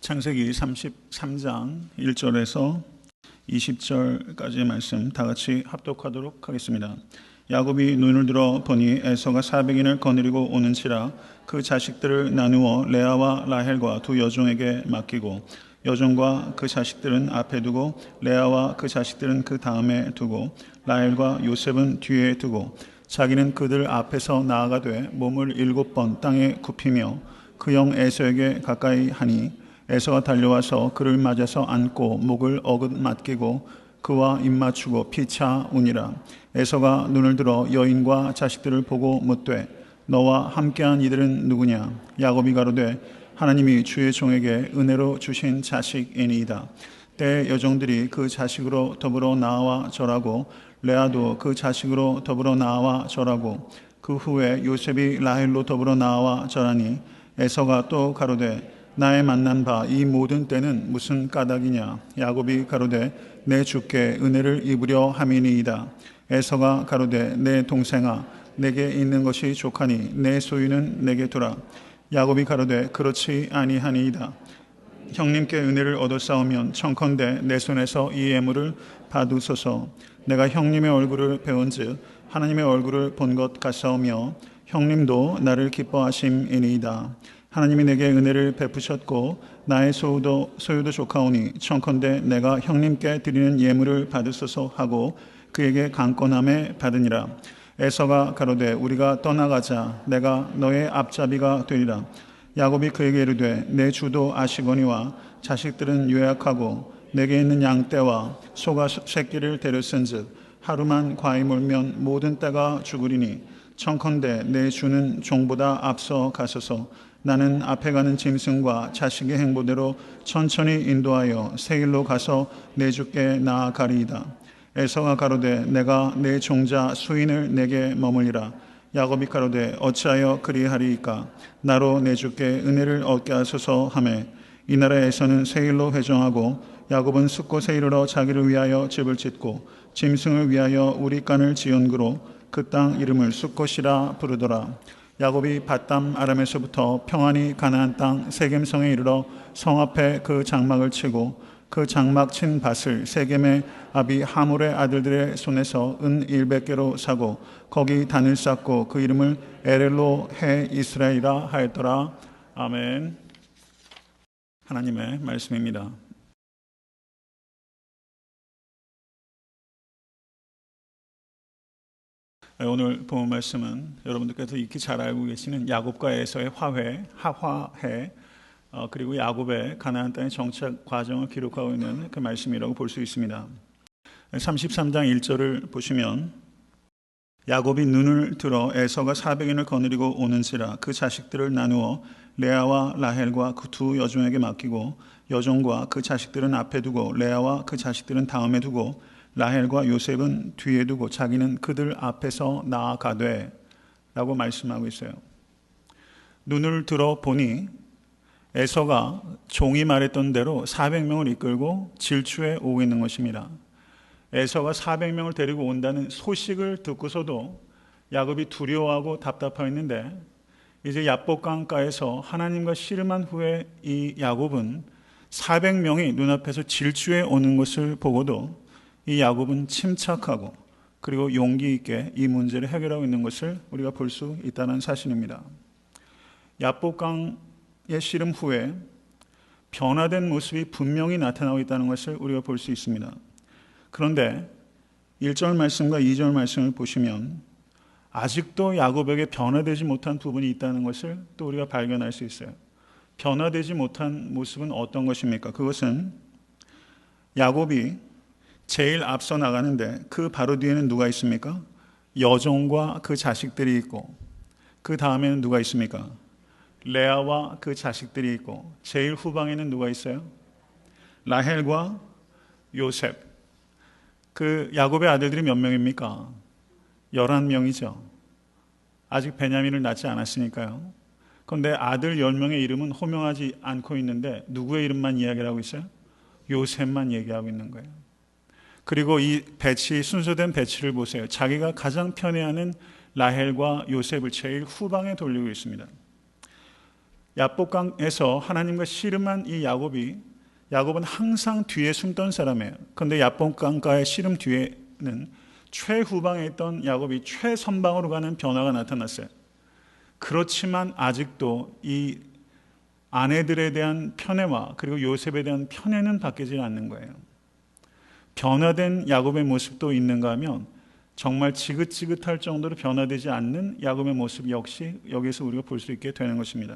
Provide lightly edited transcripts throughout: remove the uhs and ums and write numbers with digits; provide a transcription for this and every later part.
창세기 33장 1절에서 20절까지의 말씀 다 같이 합독하도록 하겠습니다. 야곱이 눈을 들어 보니 에서가 400인을 거느리고 오는지라 그 자식들을 나누어 레아와 라헬과 두 여종에게 맡기고 여종과 그 자식들은 앞에 두고 레아와 그 자식들은 그 다음에 두고 라헬과 요셉은 뒤에 두고 자기는 그들 앞에서 나아가되 몸을 7번 땅에 굽히며 그 형 에서에게 가까이 하니 에서가 달려와서 그를 맞아서 안고 목을 어긋 맡기고 그와 입맞추고 피차 우니라. 에서가 눈을 들어 여인과 자식들을 보고 묻되 너와 함께한 이들은 누구냐? 야곱이 가로되 하나님이 주의 종에게 은혜로 주신 자식이니이다. 때에 여종들이 그 자식으로 더불어 나와 절하고 레아도 그 자식으로 더불어 나와 절하고 그 후에 요셉이 라헬로 더불어 나와 절하니 에서가 또 가로되 나의 만난 바 이 모든 때는 무슨 까닭이냐? 야곱이 가로되 내 주께 은혜를 입으려 함이니이다. 에서가 가로되 내 동생아 내게 있는 것이 족하니 내 소유는 내게 두라. 야곱이 가로되 그렇지 아니하니이다. 형님께 은혜를 얻었사오면 청컨대 내 손에서 이 예물을 받으소서. 내가 형님의 얼굴을 배운즉 하나님의 얼굴을 본 것 같사오며 형님도 나를 기뻐하심이니이다. 하나님이 내게 은혜를 베푸셨고 나의 소유도 족하오니 청컨대 내가 형님께 드리는 예물을 받으소서 하고 그에게 강권함에 받으니라. 에서가 가로되 우리가 떠나가자. 내가 너의 앞잡이가 되리라. 야곱이 그에게 이르되 내 주도 아시거니와 자식들은 요약하고 내게 있는 양떼와 소가 새끼를 데렸은즉 하루만 과히 몰면 모든 떼가 죽으리니 청컨대 내 주는 종보다 앞서 가소서. 나는 앞에 가는 짐승과 자식의 행보대로 천천히 인도하여 세일로 가서 내 주께 나아가리이다. 에서가 가로되 내가 내 종자 수인을 내게 머물리라. 야곱이 가로되 어찌하여 그리하리이까? 나로 내 주께 은혜를 얻게 하소서 하매 이 나라에서는 세일로 회정하고 야곱은 숫곳에 이르러 자기를 위하여 집을 짓고 짐승을 위하여 우리간을 지은그로 그 땅 이름을 숫곳이라 부르더라. 야곱이 밧담 아람에서부터 평안히 가나안 땅 세겜성에 이르러 성 앞에 그 장막을 치고 그 장막 친 밭을 세겜의 아비 하몰의 아들들의 손에서 은 100개로 사고 거기 단을 쌓고 그 이름을 에렐로 해 이스라엘이라 하였더라. 아멘. 하나님의 말씀입니다. 오늘 본 말씀은 여러분들께서 익히 잘 알고 계시는 야곱과 에서의 하화해 그리고 야곱의 가나안 땅의 정착 과정을 기록하고 있는 그 말씀이라고 볼 수 있습니다. 33장 1절을 보시면 야곱이 눈을 들어 에서가 400인을 거느리고 오는지라 그 자식들을 나누어 레아와 라헬과 그 두 여종에게 맡기고 여종과 그 자식들은 앞에 두고 레아와 그 자식들은 다음에 두고 라헬과 요셉은 뒤에 두고 자기는 그들 앞에서 나아가되 라고 말씀하고 있어요. 눈을 들어 보니 에서가 종이 말했던 대로 400명을 이끌고 질주해 오고 있는 것입니다. 에서가 400명을 데리고 온다는 소식을 듣고서도 야곱이 두려워하고 답답하고 있는데 이제 야복강가에서 하나님과 씨름한 후에 이 야곱은 400명이 눈앞에서 질주해 오는 것을 보고도 이 야곱은 침착하고 그리고 용기 있게 이 문제를 해결하고 있는 것을 우리가 볼 수 있다는 사실입니다. 야복강의 씨름 후에 변화된 모습이 분명히 나타나고 있다는 것을 우리가 볼 수 있습니다. 그런데 1절 말씀과 2절 말씀을 보시면 아직도 야곱에게 변화되지 못한 부분이 있다는 것을 또 우리가 발견할 수 있어요. 변화되지 못한 모습은 어떤 것입니까? 그것은 야곱이 제일 앞서 나가는데 그 바로 뒤에는 누가 있습니까? 여종과 그 자식들이 있고 그 다음에는 누가 있습니까? 레아와 그 자식들이 있고 제일 후방에는 누가 있어요? 라헬과 요셉. 그 야곱의 아들들이 몇 명입니까? 11명이죠. 아직 베냐민을 낳지 않았으니까요. 그런데 아들 10명의 이름은 호명하지 않고 있는데 누구의 이름만 이야기를 하고 있어요? 요셉만 얘기하고 있는 거예요. 그리고 이 순서된 배치를 보세요. 자기가 가장 편애하는 라헬과 요셉을 제일 후방에 돌리고 있습니다. 야복강에서 하나님과 씨름한 이 야곱은 항상 뒤에 숨던 사람이에요. 그런데 야복강가의 씨름 뒤에는 최후방에 있던 야곱이 최선방으로 가는 변화가 나타났어요. 그렇지만 아직도 이 아내들에 대한 편애와 그리고 요셉에 대한 편애는 바뀌지 않는 거예요. 변화된 야곱의 모습도 있는가 하면 정말 지긋지긋할 정도로 변화되지 않는 야곱의 모습 역시 여기서 우리가 볼 수 있게 되는 것입니다.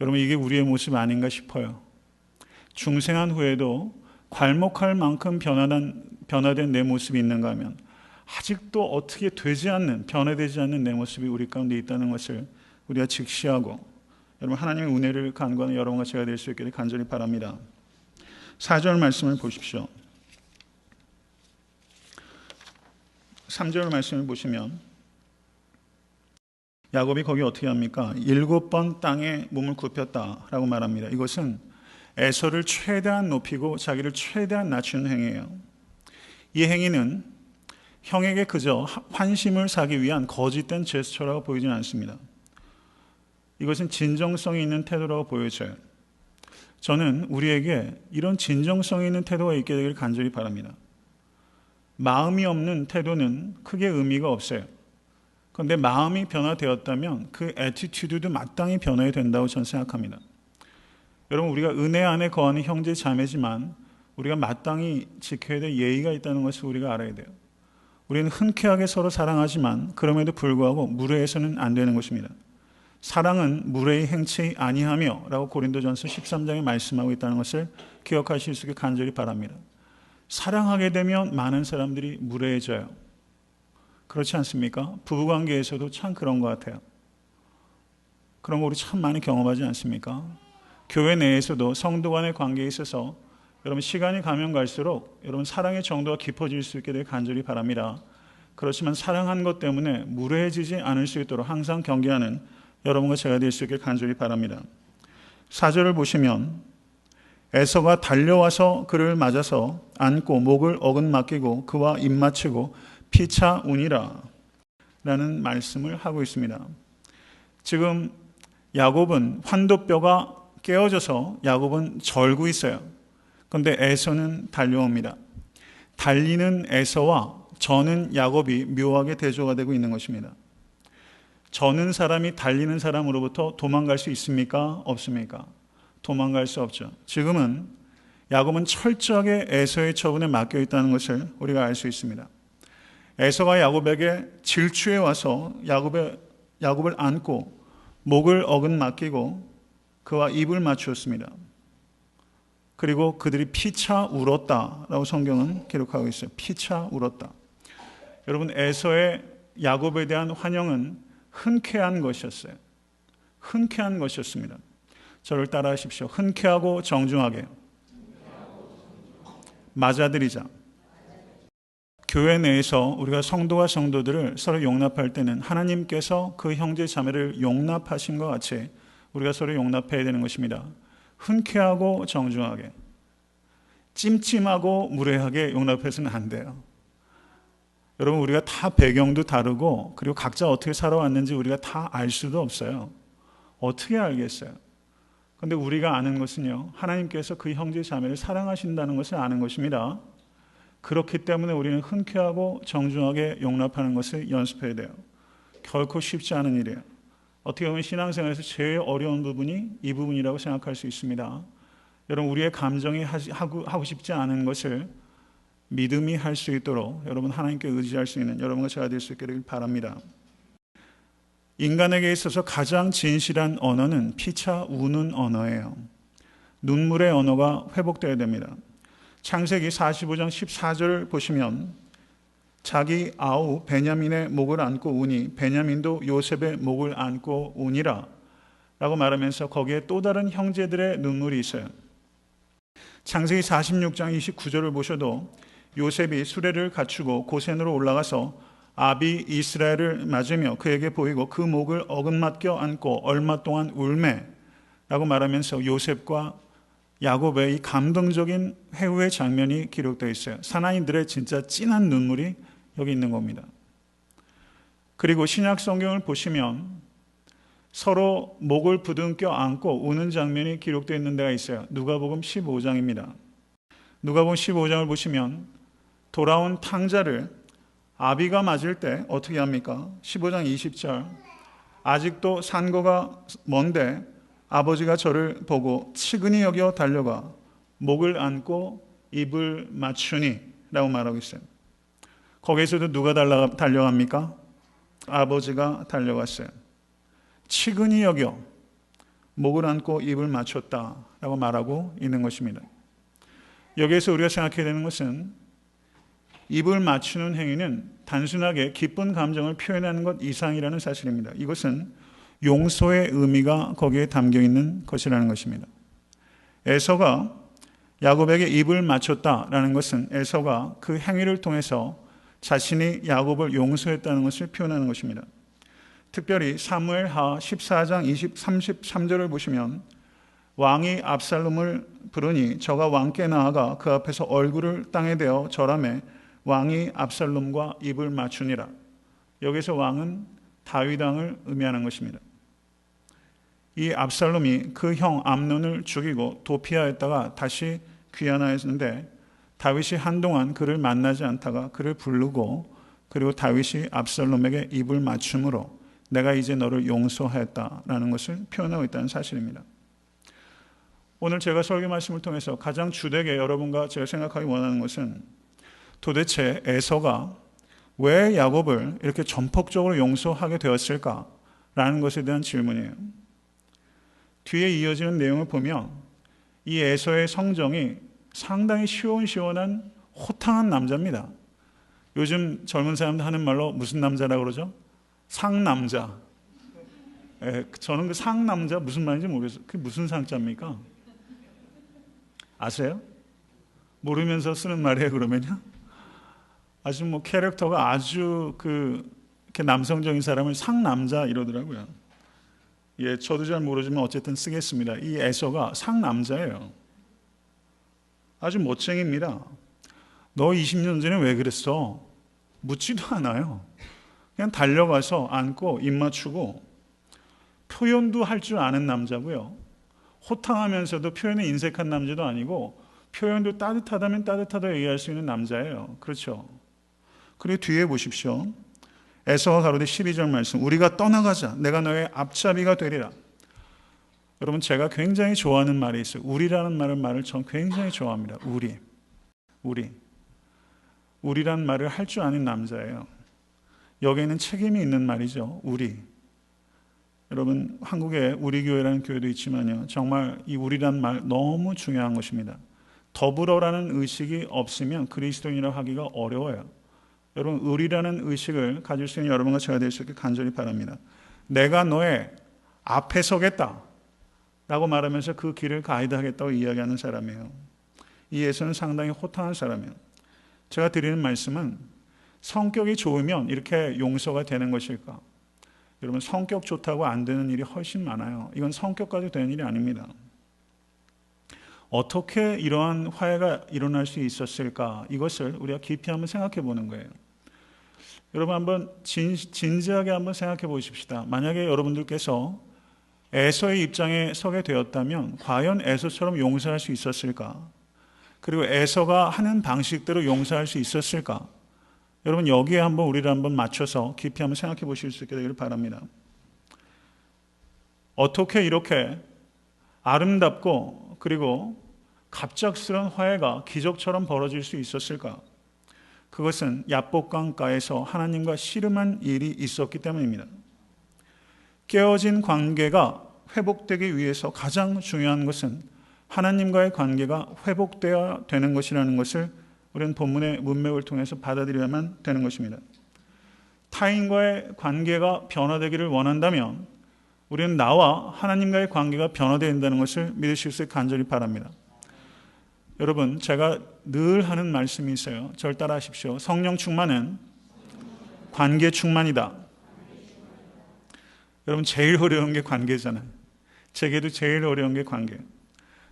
여러분, 이게 우리의 모습 아닌가 싶어요. 중생한 후에도 괄목할 만큼 변화된 내 모습이 있는가 하면 아직도 어떻게 되지 않는, 변화되지 않는 내 모습이 우리 가운데 있다는 것을 우리가 직시하고, 여러분, 하나님의 은혜를 간구하는 여러분과 제가 될 수 있기를 간절히 바랍니다. 4절 말씀을 보십시오. 3절 말씀을 보시면 야곱이 거기 어떻게 합니까? 7번 땅에 몸을 굽혔다라고 말합니다. 이것은 에서를 최대한 높이고 자기를 최대한 낮추는 행위예요. 이 행위는 형에게 그저 환심을 사기 위한 거짓된 제스처라고 보이지는 않습니다. 이것은 진정성이 있는 태도라고 보여져요. 저는 우리에게 이런 진정성이 있는 태도가 있게 되기를 간절히 바랍니다. 마음이 없는 태도는 크게 의미가 없어요. 그런데 마음이 변화되었다면 그 애티튜드도 마땅히 변화해야 된다고 저는 생각합니다. 여러분, 우리가 은혜 안에 거하는 형제 자매지만 우리가 마땅히 지켜야 될 예의가 있다는 것을 우리가 알아야 돼요. 우리는 흔쾌하게 서로 사랑하지만 그럼에도 불구하고 무례해서는 안 되는 것입니다. 사랑은 무례히 행치 아니하며 라고 고린도전서 13장에 말씀하고 있다는 것을 기억하실 수 있게 간절히 바랍니다. 사랑하게 되면 많은 사람들이 무례해져요. 그렇지 않습니까? 부부관계에서도 참 그런 것 같아요. 그런 거 우리 참 많이 경험하지 않습니까? 교회 내에서도 성도 간의 관계에 있어서 여러분, 시간이 가면 갈수록 여러분 사랑의 정도가 깊어질 수 있게 되길 간절히 바랍니다. 그렇지만 사랑한 것 때문에 무례해지지 않을 수 있도록 항상 경계하는 여러분과 제가 될 수 있길 간절히 바랍니다. 4절을 보시면 에서가 달려와서 그를 맞아서 안고 목을 어긋맞기고 그와 입맞추고 피차 우니라 라는 말씀을 하고 있습니다. 지금 야곱은 환도뼈가 깨어져서 야곱은 절고 있어요. 그런데 에서는 달려옵니다. 달리는 에서와 저는 야곱이 묘하게 대조가 되고 있는 것입니다. 저는 사람이 달리는 사람으로부터 도망갈 수 있습니까? 없습니까? 도망갈 수 없죠. 지금은 야곱은 철저하게 에서의 처분에 맡겨 있다는 것을 우리가 알 수 있습니다. 에서가 야곱에게 질주해 와서 야곱을 안고 목을 어긋맞기고 그와 입을 맞추었습니다. 그리고 그들이 피차 울었다라고 성경은 기록하고 있어요. 피차 울었다. 여러분, 에서의 야곱에 대한 환영은 흔쾌한 것이었어요. 흔쾌한 것이었습니다. 저를 따라하십시오. 흔쾌하고 정중하게 맞아들이자. 교회 내에서 우리가 성도와 성도들을 서로 용납할 때는 하나님께서 그 형제 자매를 용납하신 것 같이 우리가 서로 용납해야 되는 것입니다. 흔쾌하고 정중하게, 찜찜하고 무례하게 용납해서는 안 돼요. 여러분, 우리가 다 배경도 다르고 그리고 각자 어떻게 살아왔는지 우리가 다 알 수도 없어요. 어떻게 알겠어요? 그런데 우리가 아는 것은요, 하나님께서 그 형제 자매를 사랑하신다는 것을 아는 것입니다. 그렇기 때문에 우리는 흔쾌하고 정중하게 용납하는 것을 연습해야 돼요. 결코 쉽지 않은 일이에요. 어떻게 보면 신앙생활에서 제일 어려운 부분이 이 부분이라고 생각할 수 있습니다. 여러분, 우리의 감정이 하고 싶지 않은 것을 믿음이 할 수 있도록 여러분 하나님께 의지할 수 있는 여러분과 제가 될 수 있기를 바랍니다. 인간에게 있어서 가장 진실한 언어는 피차 우는 언어예요. 눈물의 언어가 회복되어야 됩니다. 창세기 45장 14절을 보시면 자기 아우 베냐민의 목을 안고 우니 베냐민도 요셉의 목을 안고 우니라 라고 말하면서 거기에 또 다른 형제들의 눈물이 있어요. 창세기 46장 29절을 보셔도 요셉이 수레를 갖추고 고센으로 올라가서 아비 이스라엘을 맞으며 그에게 보이고 그 목을 어긋맞겨 안고 얼마 동안 울매 라고 말하면서 요셉과 야곱의 이 감동적인 회후의 장면이 기록되어 있어요. 사나이들의 진짜 진한 눈물이 여기 있는 겁니다. 그리고 신약 성경을 보시면 서로 목을 부둥켜 안고 우는 장면이 기록되어 있는 데가 있어요. 누가복음 15장입니다. 누가복음 15장을 보시면 돌아온 탕자를 아비가 맞을 때 어떻게 합니까? 15장 20절 아직도 산거가 먼데 아버지가 저를 보고 치근히 여겨 달려가 목을 안고 입을 맞추니 라고 말하고 있어요. 거기에서도 누가 달려갑니까? 아버지가 달려갔어요. 치근히 여겨 목을 안고 입을 맞췄다라고 말하고 있는 것입니다. 여기에서 우리가 생각해야 되는 것은 입을 맞추는 행위는 단순하게 기쁜 감정을 표현하는 것 이상이라는 사실입니다. 이것은 용서의 의미가 거기에 담겨 있는 것이라는 것입니다. 에서가 야곱에게 입을 맞췄다라는 것은 에서가 그 행위를 통해서 자신이 야곱을 용서했다는 것을 표현하는 것입니다. 특별히 사무엘하 14장 33절을 보시면 왕이 압살롬을 부르니 저가 왕께 나아가 그 앞에서 얼굴을 땅에 대어 절하매 왕이 압살롬과 입을 맞추니라. 여기서 왕은 다윗 왕을 의미하는 것입니다. 이 압살롬이 그 형 암논을 죽이고 도피하였다가 다시 귀환하였는데 다윗이 한동안 그를 만나지 않다가 그를 부르고 그리고 다윗이 압살롬에게 입을 맞춤으로 내가 이제 너를 용서하였다라는 것을 표현하고 있다는 사실입니다. 오늘 제가 설교 말씀을 통해서 가장 주되게 여러분과 제가 생각하기 원하는 것은 도대체 에서가 왜 야곱을 이렇게 전폭적으로 용서하게 되었을까라는 것에 대한 질문이에요. 뒤에 이어지는 내용을 보면 이 에서의 성정이 상당히 시원시원한 호탕한 남자입니다. 요즘 젊은 사람들 하는 말로 무슨 남자라고 그러죠? 상남자. 저는 그 상남자 무슨 말인지 모르겠어요. 그게 무슨 상자입니까? 아세요? 모르면서 쓰는 말이에요, 그러면요? 아주 캐릭터가 아주 이렇게 남성적인 사람을 상남자 이러더라고요. 예, 저도 잘 모르지만 어쨌든 쓰겠습니다. 이 에서가 상남자예요. 아주 멋쟁이입니다. 너 20년 전에 왜 그랬어? 묻지도 않아요. 그냥 달려가서 안고 입 맞추고 표현도 할 줄 아는 남자고요. 호탕하면서도 표현에 인색한 남자도 아니고 표현도 따뜻하다면 따뜻하다고 얘기할 수 있는 남자예요. 그렇죠? 그리고 뒤에 보십시오. 에서가 가로되 12절 말씀 우리가 떠나가자 내가 너의 앞잡이가 되리라. 여러분 제가 굉장히 좋아하는 말이 있어요. 우리라는 말을 전 굉장히 좋아합니다. 우리란 말을 할 줄 아는 남자예요. 여기에는 책임이 있는 말이죠. 우리. 여러분 한국에 우리 교회라는 교회도 있지만요. 정말 이 우리란 말 너무 중요한 것입니다. 더불어라는 의식이 없으면 그리스도인이라고 하기가 어려워요. 여러분 우리라는 의식을 가질 수 있는 여러분과 제가 될 수 있게 간절히 바랍니다. 내가 너의 앞에 서겠다 라고 말하면서 그 길을 가이드하겠다고 이야기하는 사람이에요. 이 에서는 상당히 호탕한 사람이에요. 제가 드리는 말씀은 성격이 좋으면 이렇게 용서가 되는 것일까? 여러분 성격 좋다고 안 되는 일이 훨씬 많아요. 이건 성격 가지고 되는 일이 아닙니다. 어떻게 이러한 화해가 일어날 수 있었을까? 이것을 우리가 깊이 한번 생각해 보는 거예요. 여러분 한번 진지하게 한번 생각해 보십시다. 만약에 여러분들께서 에서의 입장에 서게 되었다면 과연 에서처럼 용서할 수 있었을까? 그리고 에서가 하는 방식대로 용서할 수 있었을까? 여러분 여기에 한번 우리를 한번 맞춰서 깊이 한번 생각해 보실 수 있게 되기를 바랍니다. 어떻게 이렇게 아름답고 그리고 갑작스러운 화해가 기적처럼 벌어질 수 있었을까? 그것은 야복강가에서 하나님과 씨름한 일이 있었기 때문입니다. 깨어진 관계가 회복되기 위해서 가장 중요한 것은 하나님과의 관계가 회복되어야 되는 것이라는 것을 우리는 본문의 문맥을 통해서 받아들여야만 되는 것입니다. 타인과의 관계가 변화되기를 원한다면 우리는 나와 하나님과의 관계가 변화되어야 된다는 것을 믿으실 수 있게 간절히 바랍니다. 여러분 제가 늘 하는 말씀이 있어요. 절 따라하십시오. 성령 충만은 관계 충만이다. 여러분 제일 어려운 게 관계잖아요. 제게도 제일 어려운 게 관계예요.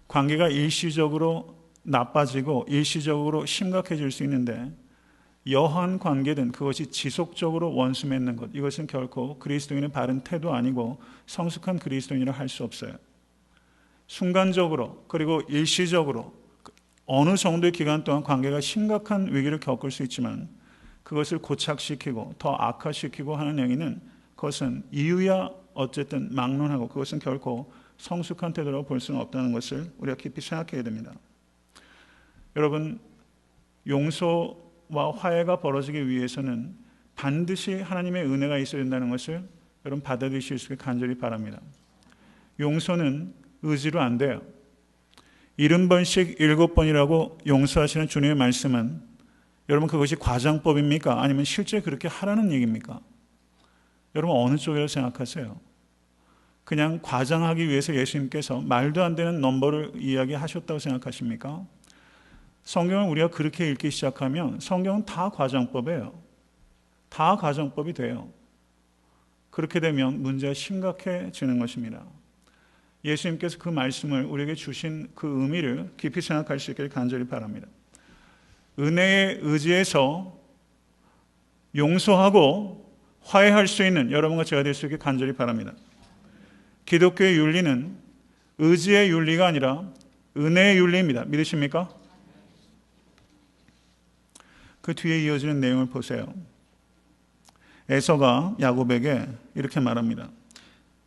관계가 일시적으로 나빠지고 일시적으로 심각해질 수 있는데 여한 관계든 그것이 지속적으로 원수 맺는 것, 이것은 결코 그리스도인의 바른 태도 아니고 성숙한 그리스도인이라 할 수 없어요. 순간적으로 그리고 일시적으로 어느 정도의 기간 동안 관계가 심각한 위기를 겪을 수 있지만 그것을 고착시키고 더 악화시키고 하는 행위는 그것은 이유야 어쨌든 막론하고 그것은 결코 성숙한 태도라고 볼 수는 없다는 것을 우리가 깊이 생각해야 됩니다. 여러분, 용서와 화해가 벌어지기 위해서는 반드시 하나님의 은혜가 있어야 된다는 것을 여러분 받아들이실 수 있게 간절히 바랍니다. 용서는 의지로 안 돼요. 70번씩 7번이라고 용서하시는 주님의 말씀은 여러분 그것이 과장법입니까? 아니면 실제 그렇게 하라는 얘기입니까? 여러분 어느 쪽이라고 생각하세요? 그냥 과장하기 위해서 예수님께서 말도 안 되는 넘버를 이야기하셨다고 생각하십니까? 성경을 우리가 그렇게 읽기 시작하면 성경은 다 과장법이에요. 다 과장법이 돼요. 그렇게 되면 문제가 심각해지는 것입니다. 예수님께서 그 말씀을 우리에게 주신 그 의미를 깊이 생각할 수 있기를 간절히 바랍니다. 은혜에 의지해서 용서하고 화해할 수 있는 여러분과 제가 될 수 있게 간절히 바랍니다. 기독교의 윤리는 의지의 윤리가 아니라 은혜의 윤리입니다. 믿으십니까? 그 뒤에 이어지는 내용을 보세요. 에서가 야곱에게 이렇게 말합니다.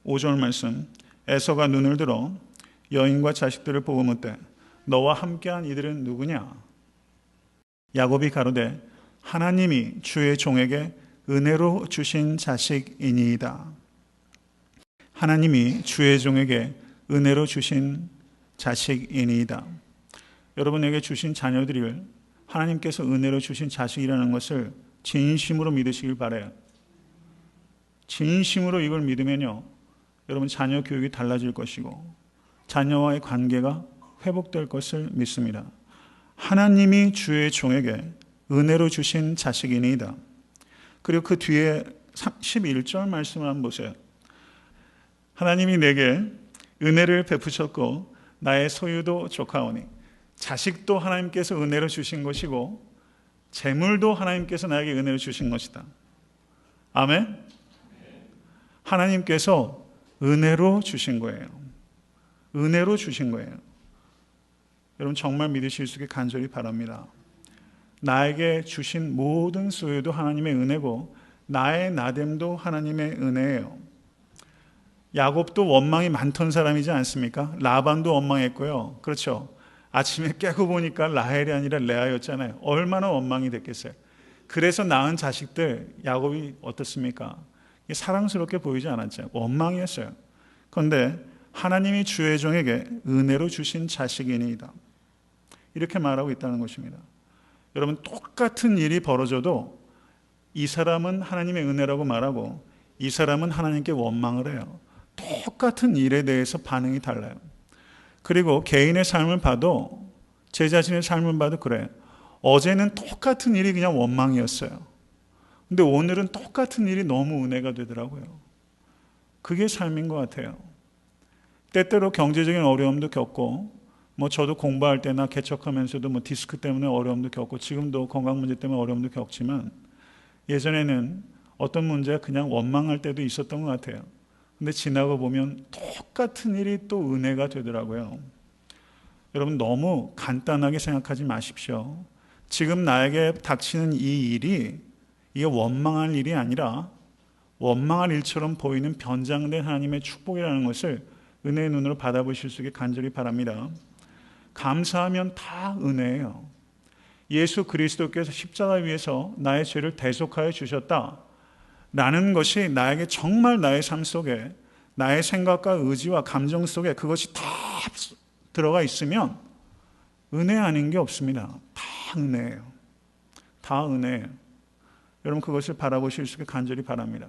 5절 말씀. 에서가 눈을 들어 여인과 자식들을 보고 묻되 너와 함께한 이들은 누구냐? 야곱이 가로되 하나님이 주의 종에게 은혜로 주신 자식이니이다. 하나님이 주의 종에게 은혜로 주신 자식이니이다. 여러분에게 주신 자녀들을 하나님께서 은혜로 주신 자식이라는 것을 진심으로 믿으시길 바라요. 진심으로 이걸 믿으면요, 여러분 자녀 교육이 달라질 것이고 자녀와의 관계가 회복될 것을 믿습니다. 하나님이 주의 종에게 은혜로 주신 자식이니이다. 그리고 그 뒤에 11절 말씀을 한번 보세요. 하나님이 내게 은혜를 베푸셨고 나의 소유도 조카오니. 자식도 하나님께서 은혜로 주신 것이고 재물도 하나님께서 나에게 은혜로 주신 것이다. 아멘. 하나님께서 은혜로 주신 거예요. 은혜로 주신 거예요. 여러분 정말 믿으실 수 있게 간절히 바랍니다. 나에게 주신 모든 소유도 하나님의 은혜고 나의 나됨도 하나님의 은혜예요. 야곱도 원망이 많던 사람이지 않습니까? 라반도 원망했고요. 그렇죠. 아침에 깨고 보니까 라헬이 아니라 레아였잖아요. 얼마나 원망이 됐겠어요. 그래서 낳은 자식들 야곱이 어떻습니까? 사랑스럽게 보이지 않았죠. 원망이었어요. 그런데 하나님이 주의 종에게 은혜로 주신 자식이니이다. 이렇게 말하고 있다는 것입니다. 여러분 똑같은 일이 벌어져도 이 사람은 하나님의 은혜라고 말하고 이 사람은 하나님께 원망을 해요. 똑같은 일에 대해서 반응이 달라요. 그리고 개인의 삶을 봐도 제 자신의 삶을 봐도 그래요. 어제는 똑같은 일이 그냥 원망이었어요. 근데 오늘은 똑같은 일이 너무 은혜가 되더라고요. 그게 삶인 것 같아요. 때때로 경제적인 어려움도 겪고 저도 공부할 때나 개척하면서도 디스크 때문에 어려움도 겪고 지금도 건강 문제 때문에 어려움도 겪지만 예전에는 어떤 문제가 그냥 원망할 때도 있었던 것 같아요. 근데 지나고 보면 똑같은 일이 또 은혜가 되더라고요. 여러분 너무 간단하게 생각하지 마십시오. 지금 나에게 닥치는 이 일이 이게 원망할 일이 아니라 원망할 일처럼 보이는 변장된 하나님의 축복이라는 것을 은혜의 눈으로 받아보실 수 있게 간절히 바랍니다. 감사하면 다 은혜예요. 예수 그리스도께서 십자가 위에서 나의 죄를 대속하여 주셨다 라는 것이 나에게 정말 나의 삶 속에 나의 생각과 의지와 감정 속에 그것이 다 들어가 있으면 은혜 아닌 게 없습니다. 다 은혜예요. 다 은혜예요. 여러분 그것을 바라보실 수 있게 간절히 바랍니다.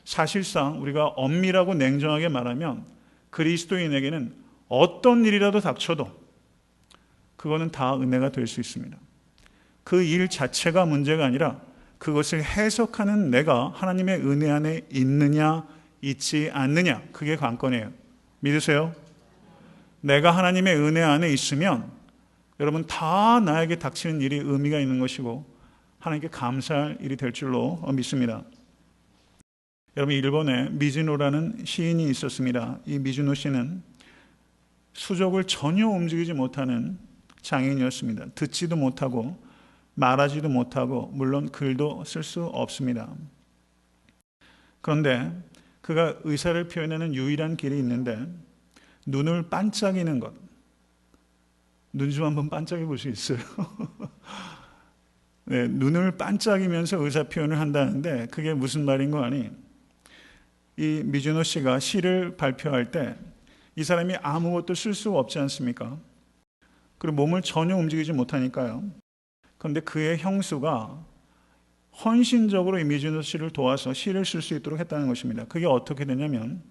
사실상 우리가 엄밀하고 냉정하게 말하면 그리스도인에게는 어떤 일이라도 닥쳐도 그거는 다 은혜가 될 수 있습니다. 그 일 자체가 문제가 아니라 그것을 해석하는 내가 하나님의 은혜 안에 있느냐 있지 않느냐 그게 관건이에요. 믿으세요? 내가 하나님의 은혜 안에 있으면 여러분 다 나에게 닥치는 일이 의미가 있는 것이고 하나님께 감사할 일이 될 줄로 믿습니다. 여러분, 일본에 미즈노라는 시인이 있었습니다. 이 미즈노 씨는 수족을 전혀 움직이지 못하는 장애인이었습니다. 듣지도 못하고 말하지도 못하고 물론 글도 쓸 수 없습니다. 그런데 그가 의사를 표현하는 유일한 길이 있는데 눈을 반짝이는 것. 눈 좀 한번 반짝여 볼 수 있어요? 네, 눈을 반짝이면서 의사 표현을 한다는데 그게 무슨 말인 거 아니? 이 미즈노 씨가 시를 발표할 때 이 사람이 아무것도 쓸 수 없지 않습니까? 그리고 몸을 전혀 움직이지 못하니까요. 그런데 그의 형수가 헌신적으로 이 미즈노 씨를 도와서 시를 쓸 수 있도록 했다는 것입니다. 그게 어떻게 되냐면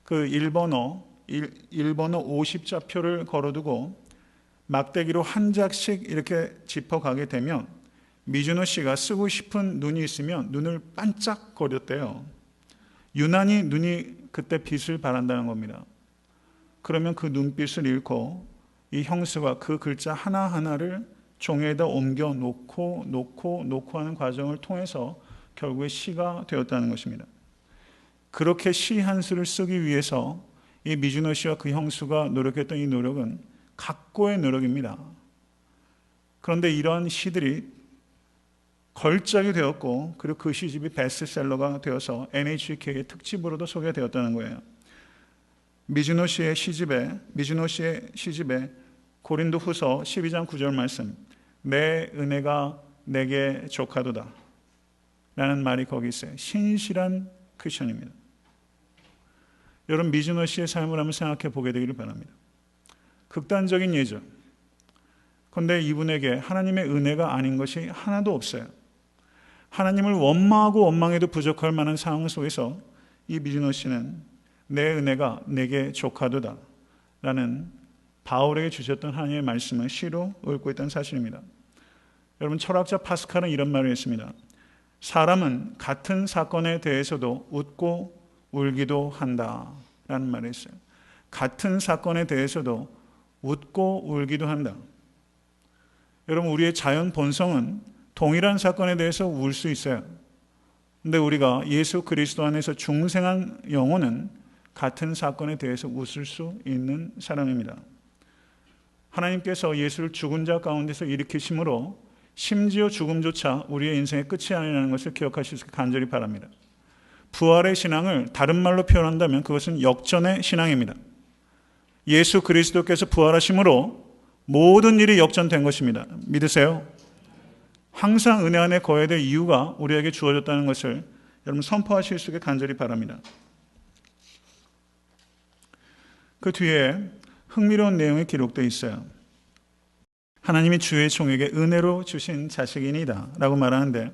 그 일본어 50자표를 걸어두고 막대기로 한 장씩 이렇게 짚어가게 되면 미즈노 씨가 쓰고 싶은 눈이 있으면 눈을 반짝거렸대요. 유난히 눈이 그때 빛을 발한다는 겁니다. 그러면 그 눈빛을 잃고 이 형수가 그 글자 하나하나를 종이에다 옮겨 놓고 하는 과정을 통해서 결국에 시가 되었다는 것입니다. 그렇게 시 한 수를 쓰기 위해서 이 미즈노 씨와 그 형수가 노력했던 이 노력은 각고의 노력입니다. 그런데 이러한 시들이 걸작이 되었고 그리고 그 시집이 베스트셀러가 되어서 NHK의 특집으로도 소개되었다는 거예요. 미즈노 씨의 시집에 고린도 후서 12장 9절 말씀, 내 은혜가 내게 족하도다 라는 말이 거기 있어요. 신실한 크리스천입니다. 여러분, 미즈노 씨의 삶을 한번 생각해 보게 되기를 바랍니다. 극단적인 예죠. 그런데 이분에게 하나님의 은혜가 아닌 것이 하나도 없어요. 하나님을 원망하고 원망해도 부족할 만한 상황 속에서 이 미즈노 씨는 내 은혜가 내게 족하도다 라는 바울에게 주셨던 하나님의 말씀을 시로 읊고 있다는 사실입니다. 여러분, 철학자 파스칼은 이런 말을 했습니다. 사람은 같은 사건에 대해서도 웃고 울기도 한다 라는 말을 했어요. 같은 사건에 대해서도 웃고 울기도 한다. 여러분, 우리의 자연 본성은 동일한 사건에 대해서 울 수 있어요. 그런데 우리가 예수 그리스도 안에서 중생한 영혼은 같은 사건에 대해서 웃을 수 있는 사람입니다. 하나님께서 예수를 죽은 자 가운데서 일으키심으로 심지어 죽음조차 우리의 인생의 끝이 아니라는 것을 기억하실 수 있게 간절히 바랍니다. 부활의 신앙을 다른 말로 표현한다면 그것은 역전의 신앙입니다. 예수 그리스도께서 부활하심으로 모든 일이 역전된 것입니다. 믿으세요? 항상 은혜 안에 거해야 될 이유가 우리에게 주어졌다는 것을 여러분 선포하실 수 있게 간절히 바랍니다. 그 뒤에 흥미로운 내용이 기록되어 있어요. 하나님이 주의 종에게 은혜로 주신 자식이니다 라고 말하는데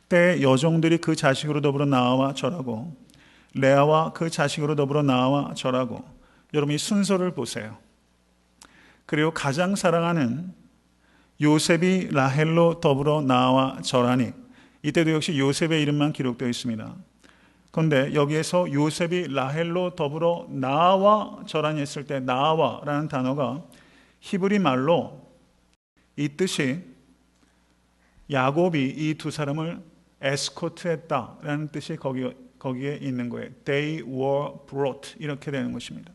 때 여종들이 그 자식으로 더불어 나와 절하고 레아와 그 자식으로 더불어 나와 절하고 여러분 이 순서를 보세요. 그리고 가장 사랑하는 요셉이 라헬로 더불어 나와 절하니 이때도 역시 요셉의 이름만 기록되어 있습니다. 그런데 여기에서 요셉이 라헬로 더불어 나와 절하니 했을 때 나와라는 단어가 히브리 말로 이 뜻이 야곱이 이 두 사람을 에스코트했다라는 뜻이 거기에 있는 거예요. They were brought 이렇게 되는 것입니다.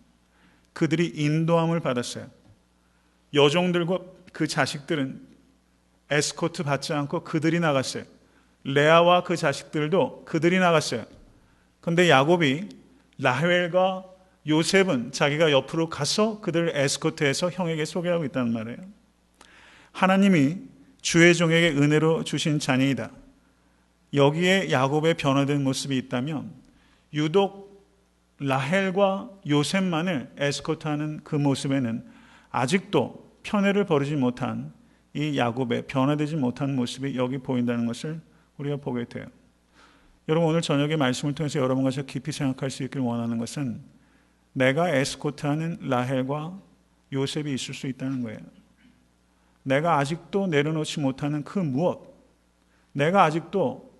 그들이 인도함을 받았어요. 여종들과 그 자식들은 에스코트 받지 않고 그들이 나갔어요. 레아와 그 자식들도 그들이 나갔어요. 그런데 야곱이 라헬과 요셉은 자기가 옆으로 가서 그들을 에스코트해서 형에게 소개하고 있다는 말이에요. 하나님이 주의 종에게 은혜로 주신 자녀이다. 여기에 야곱의 변화된 모습이 있다면 유독 라헬과 요셉만을 에스코트하는 그 모습에는 아직도 편애를 버리지 못한 이 야곱의 변화되지 못한 모습이 여기 보인다는 것을 우리가 보게 돼요. 여러분 오늘 저녁의 말씀을 통해서 여러분과 깊이 생각할 수 있길 원하는 것은 내가 에스코트하는 라헬과 요셉이 있을 수 있다는 거예요. 내가 아직도 내려놓지 못하는 그 무엇, 내가 아직도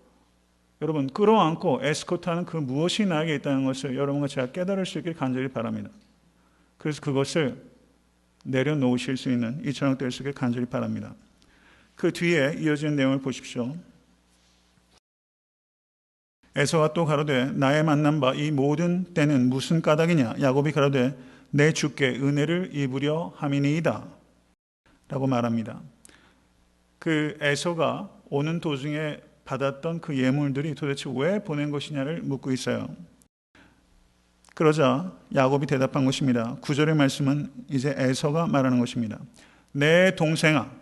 여러분 끌어안고 에스코트하는 그 무엇이 나에게 있다는 것을 여러분과 제가 깨달을 수 있길 간절히 바랍니다. 그래서 그것을 내려놓으실 수 있는 이 저녁 될 수 있길 간절히 바랍니다. 그 뒤에 이어지는 내용을 보십시오. 에서가 또 가로되 나의 만난 바 이 모든 때는 무슨 까닭이냐. 야곱이 가로되 내 주께 은혜를 입으려 함이니이다 라고 말합니다. 그 에서가 오는 도중에 받았던 그 예물들이 도대체 왜 보낸 것이냐를 묻고 있어요. 그러자 야곱이 대답한 것입니다. 9절의 말씀은 이제 에서가 말하는 것입니다. 내 동생아,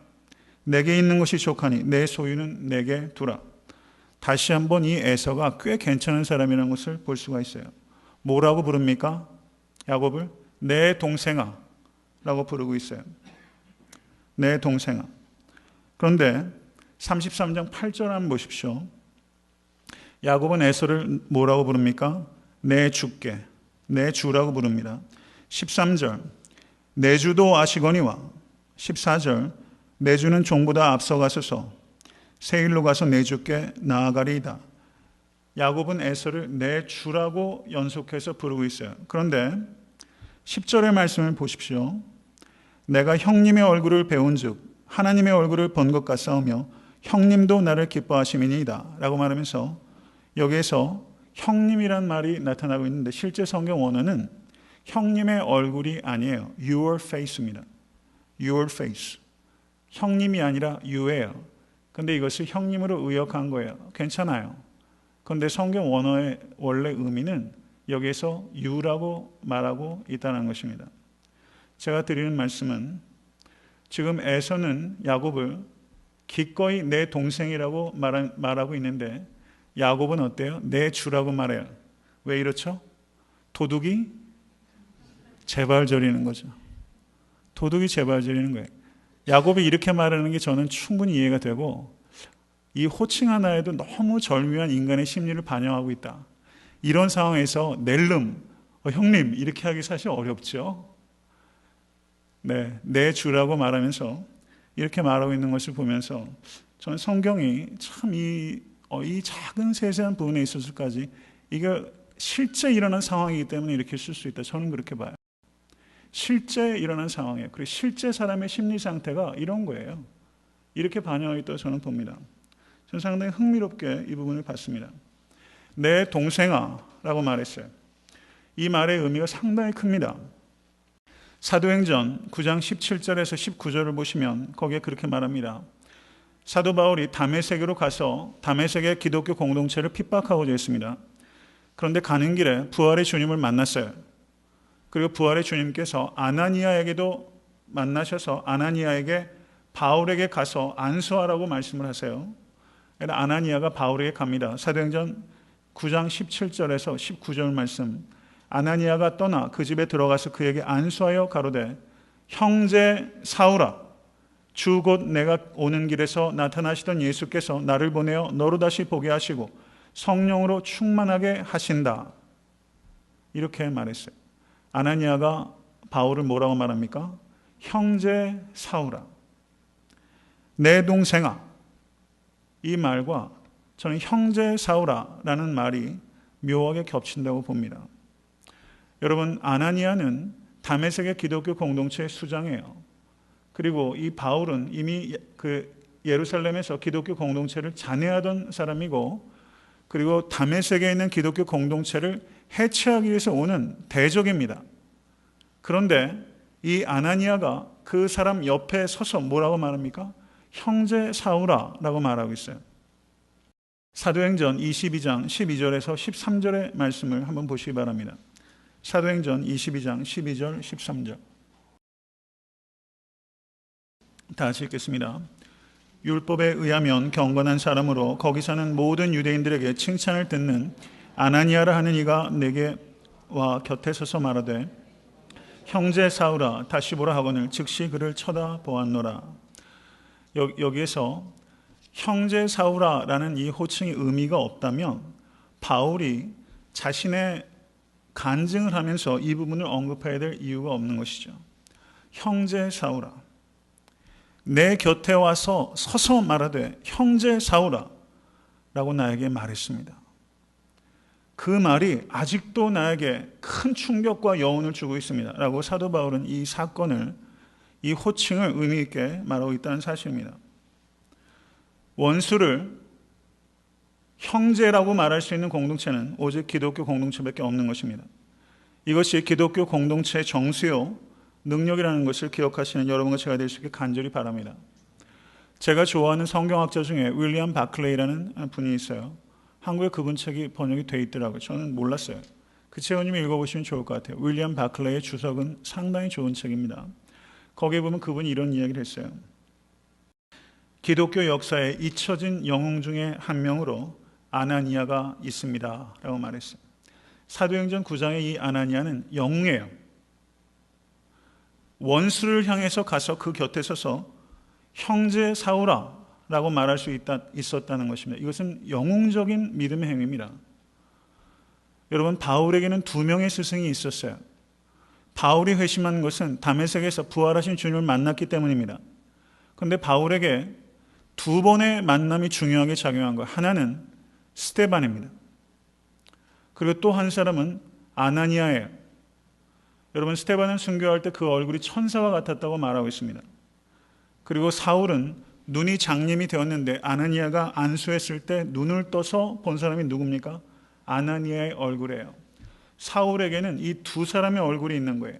내게 있는 것이 족하니 내 소유는 내게 두라. 다시 한번 이 에서가 꽤 괜찮은 사람이라는 것을 볼 수가 있어요. 뭐라고 부릅니까? 야곱을 내 동생아 라고 부르고 있어요. 내 동생아. 그런데 33장 8절 한번 보십시오. 야곱은 에서를 뭐라고 부릅니까? 내 주께, 내 주라고 부릅니다. 13절 내 주도 아시거니와 14절 내 주는 종보다 앞서가소서 세일로 가서 내 주께 나아가리이다. 야곱은 에서를 내 주라고 연속해서 부르고 있어요. 그런데 10절의 말씀을 보십시오. 내가 형님의 얼굴을 배운즉 하나님의 얼굴을 본 것 같사오며 형님도 나를 기뻐하심이니이다 라고 말하면서 여기에서 형님이란 말이 나타나고 있는데 실제 성경 원어는 형님의 얼굴이 아니에요. Your face입니다. Your face. 형님이 아니라 you예요. 근데 이것을 형님으로 의역한 거예요. 괜찮아요. 그런데 성경 원어의 원래 의미는 여기에서 you라고 말하고 있다는 것입니다. 제가 드리는 말씀은 지금 에서는 야곱을 기꺼이 내 동생이라고 말하고 있는데 야곱은 어때요? 내 주라고 말해요. 왜 이렇죠? 도둑이 제발 저리는 거죠. 도둑이 제발 저리는 거예요. 야곱이 이렇게 말하는 게 저는 충분히 이해가 되고 이 호칭 하나에도 너무 절묘한 인간의 심리를 반영하고 있다. 이런 상황에서 낼름, 형님 이렇게 하기 사실 어렵죠. 네, 내 주라고 말하면서 이렇게 말하고 있는 것을 보면서 저는 성경이 참 이 작은 세세한 부분에 있어서까지 이게 실제 일어난 상황이기 때문에 이렇게 쓸 수 있다. 저는 그렇게 봐요. 실제 일어난 상황이에요. 그리고 실제 사람의 심리 상태가 이런 거예요. 이렇게 반영하고 있다고 저는 봅니다. 저는 상당히 흥미롭게 이 부분을 봤습니다. 내 동생아 라고 말했어요. 이 말의 의미가 상당히 큽니다. 사도행전 9장 17절에서 19절을 보시면 거기에 그렇게 말합니다. 사도 바울이 다메섹으로 가서 다메섹의 기독교 공동체를 핍박하고자 했습니다. 그런데 가는 길에 부활의 주님을 만났어요. 그리고 부활의 주님께서 아나니아에게도 만나셔서 아나니아에게 바울에게 가서 안수하라고 말씀을 하세요. 아나니아가 바울에게 갑니다. 사도행전 9장 17절에서 19절 말씀. 아나니아가 떠나 그 집에 들어가서 그에게 안수하여 가로되 형제 사울아 주 곧 내가 오는 길에서 나타나시던 예수께서 나를 보내어 너로 다시 보게 하시고 성령으로 충만하게 하신다. 이렇게 말했어요. 아나니아가 바울을 뭐라고 말합니까? 형제 사울아, 내 동생아. 이 말과 저는 형제 사울아라는 말이 묘하게 겹친다고 봅니다. 여러분, 아나니아는 다메섹의 기독교 공동체의 수장이에요. 그리고 이 바울은 이미 그 예루살렘에서 기독교 공동체를 잔해하던 사람이고, 그리고 다메섹에 있는 기독교 공동체를 해체하기 위해서 오는 대적입니다. 그런데 이 아나니아가 그 사람 옆에 서서 뭐라고 말합니까? 형제 사울아라고 말하고 있어요. 사도행전 22장 12절에서 13절의 말씀을 한번 보시기 바랍니다. 사도행전 22장 12절 13절 다 같이 읽겠습니다. 율법에 의하면 경건한 사람으로 거기 사는 모든 유대인들에게 칭찬을 듣는 아나니아라 하는 이가 내게 와 곁에 서서 말하되 형제 사울아 다시 보라 하거늘 즉시 그를 쳐다보았노라. 여기에서 형제 사울아라는 이 호칭의 의미가 없다면 바울이 자신의 간증을 하면서 이 부분을 언급해야 될 이유가 없는 것이죠. 형제 사울아, 내 곁에 와서 서서 말하되 형제 사울아 라고 나에게 말했습니다. 그 말이 아직도 나에게 큰 충격과 여운을 주고 있습니다 라고 사도 바울은 이 사건을, 이 호칭을 의미 있게 말하고 있다는 사실입니다. 원수를 형제라고 말할 수 있는 공동체는 오직 기독교 공동체밖에 없는 것입니다. 이것이 기독교 공동체의 정수요 능력이라는 것을 기억하시는 여러분과 제가 될 수 있게 간절히 바랍니다. 제가 좋아하는 성경학자 중에 윌리엄 바클레이라는 분이 있어요. 한국에 그분 책이 번역이 돼 있더라고요. 저는 몰랐어요. 그 책을 좀 읽어보시면 좋을 것 같아요. 윌리엄 바클레이의 주석은 상당히 좋은 책입니다. 거기에 보면 그분이 이런 이야기를 했어요. 기독교 역사에 잊혀진 영웅 중에 한 명으로 아나니아가 있습니다 라고 말했어요. 사도행전 9장의 이 아나니아는 영웅이에요. 원수를 향해서 가서 그 곁에 서서 형제 사울아 라고 말할 수 있었다는 것입니다. 이것은 영웅적인 믿음의 행위입니다. 여러분, 바울에게는 2명의 스승이 있었어요. 바울이 회심한 것은 다메섹에서 부활하신 주님을 만났기 때문입니다. 그런데 바울에게 2번의 만남이 중요하게 작용한 거예요. 하나는 스데반입니다. 그리고 또 한 사람은 아나니아예요. 여러분, 스데반은 순교할 때 그 얼굴이 천사와 같았다고 말하고 있습니다. 그리고 사울은 눈이 장님이 되었는데 아나니아가 안수했을 때 눈을 떠서 본 사람이 누굽니까? 아나니아의 얼굴이에요. 사울에게는 이 2 사람의 얼굴이 있는 거예요.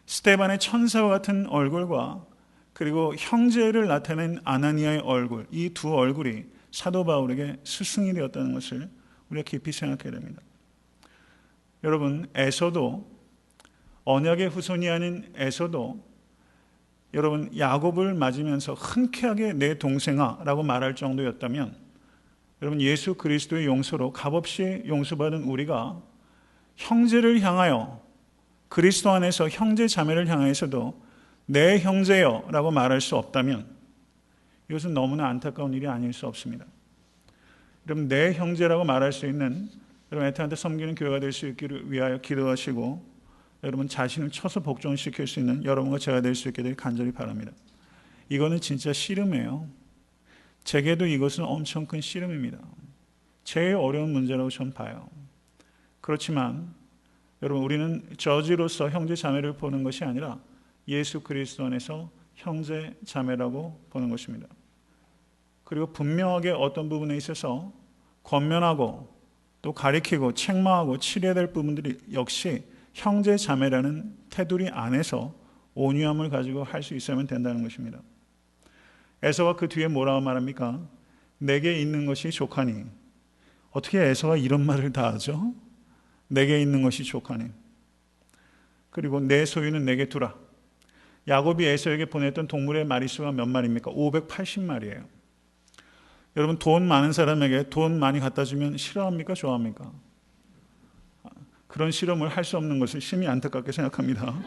스데반의 천사와 같은 얼굴과 그리고 형제를 나타낸 아나니아의 얼굴, 이 2 얼굴이 사도 바울에게 스승이 되었다는 것을 우리가 깊이 생각해야 됩니다. 여러분, 에서도, 언약의 후손이 아닌 에서도 여러분 야곱을 맞으면서 흔쾌하게 내 동생아 라고 말할 정도였다면, 여러분 예수 그리스도의 용서로 값없이 용서받은 우리가 형제를 향하여, 그리스도 안에서 형제 자매를 향해서도 내 형제여 라고 말할 수 없다면 이것은 너무나 안타까운 일이 아닐 수 없습니다. 여러분, 내 형제라고 말할 수 있는 여러분 애타한테 섬기는 교회가 될 수 있기를 위하여 기도하시고, 여러분 자신을 쳐서 복종시킬 수 있는 여러분과 제가 될 수 있게 되길 간절히 바랍니다. 이거는 진짜 씨름이에요. 제게도 이것은 엄청 큰 씨름입니다. 제일 어려운 문제라고 저는 봐요. 그렇지만 여러분, 우리는 저지로서 형제 자매를 보는 것이 아니라 예수 그리스도 안에서 형제 자매라고 보는 것입니다. 그리고 분명하게 어떤 부분에 있어서 권면하고 또 가리키고 책망하고 치료해야 될 부분들이 역시 형제 자매라는 테두리 안에서 온유함을 가지고 할 수 있어야만 된다는 것입니다. 에서가 그 뒤에 뭐라고 말합니까? 내게 있는 것이 족하니. 어떻게 에서가 이런 말을 다 하죠? 내게 있는 것이 족하니. 그리고 내 소유는 내게 두라. 야곱이 에서에게 보냈던 동물의 마리수가 몇 마리입니까? 580마리예요. 여러분, 돈 많은 사람에게 돈 많이 갖다 주면 싫어합니까? 좋아합니까? 그런 실험을 할 수 없는 것을 심히 안타깝게 생각합니다.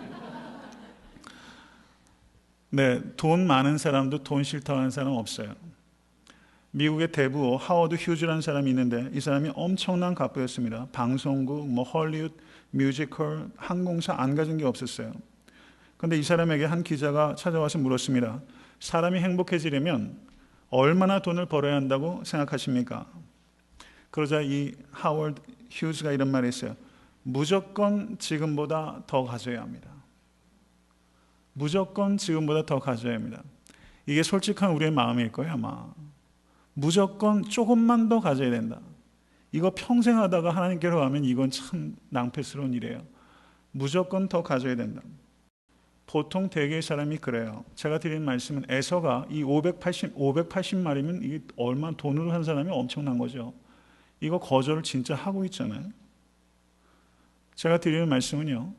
네, 돈 많은 사람도 돈 싫다고 하는 사람 없어요. 미국의 대부 하워드 휴즈라는 사람이 있는데 이 사람이 엄청난 갑부였습니다. 방송국, 헐리우드, 뮤지컬, 항공사 안 가진 게 없었어요. 그런데 이 사람에게 한 기자가 찾아와서 물었습니다. 사람이 행복해지려면 얼마나 돈을 벌어야 한다고 생각하십니까? 그러자 이 하워드 휴즈가 이런 말을 했어요. 무조건 지금보다 더 가져야 합니다. 무조건 지금보다 더 가져야 합니다. 이게 솔직한 우리의 마음일 거예요, 아마. 무조건 조금만 더 가져야 된다. 이거 평생 하다가 하나님께로 가면 이건 참 낭패스러운 일이에요. 무조건 더 가져야 된다. 보통 대개의 사람이 그래요. 제가 드린 말씀은 에서가 이 580마리면 이게 얼마 돈으로 한 사람이 엄청난 거죠. 이거 거절을 진짜 하고 있잖아요. 제가 드리는 말씀은요,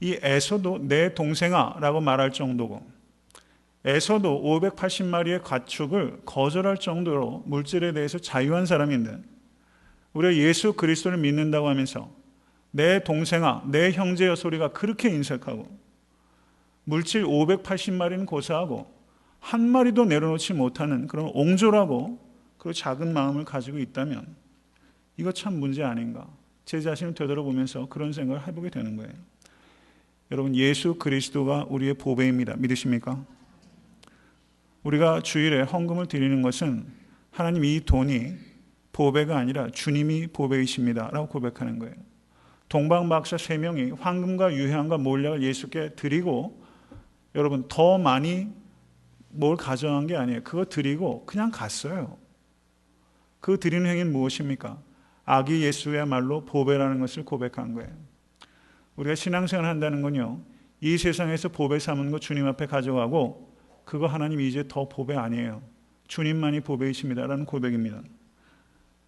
이 에서도 내 동생아 라고 말할 정도고, 에서도 580마리의 가축을 거절할 정도로 물질에 대해서 자유한 사람인데, 우리가 예수 그리스도를 믿는다고 하면서 내 동생아, 내 형제여 소리가 그렇게 인색하고, 물질 580마리는 고사하고 한 마리도 내려놓지 못하는 그런 옹졸하고 그리고 작은 마음을 가지고 있다면 이거 참 문제 아닌가. 제 자신을 되돌아보면서 그런 생각을 해보게 되는 거예요. 여러분, 예수 그리스도가 우리의 보배입니다. 믿으십니까? 우리가 주일에 헌금을 드리는 것은 하나님, 이 돈이 보배가 아니라 주님이 보배이십니다 라고 고백하는 거예요. 동방박사 3명이 황금과 유향과 몰약을 예수께 드리고 여러분 더 많이 뭘 가져간 게 아니에요. 그거 드리고 그냥 갔어요. 그 드리는 행위는 무엇입니까? 아기 예수야말로 보배라는 것을 고백한 거예요. 우리가 신앙생활 한다는 건요, 이 세상에서 보배 삼은 거 주님 앞에 가져가고 그거 하나님 이제 더 보배 아니에요. 주님만이 보배이십니다라는 고백입니다.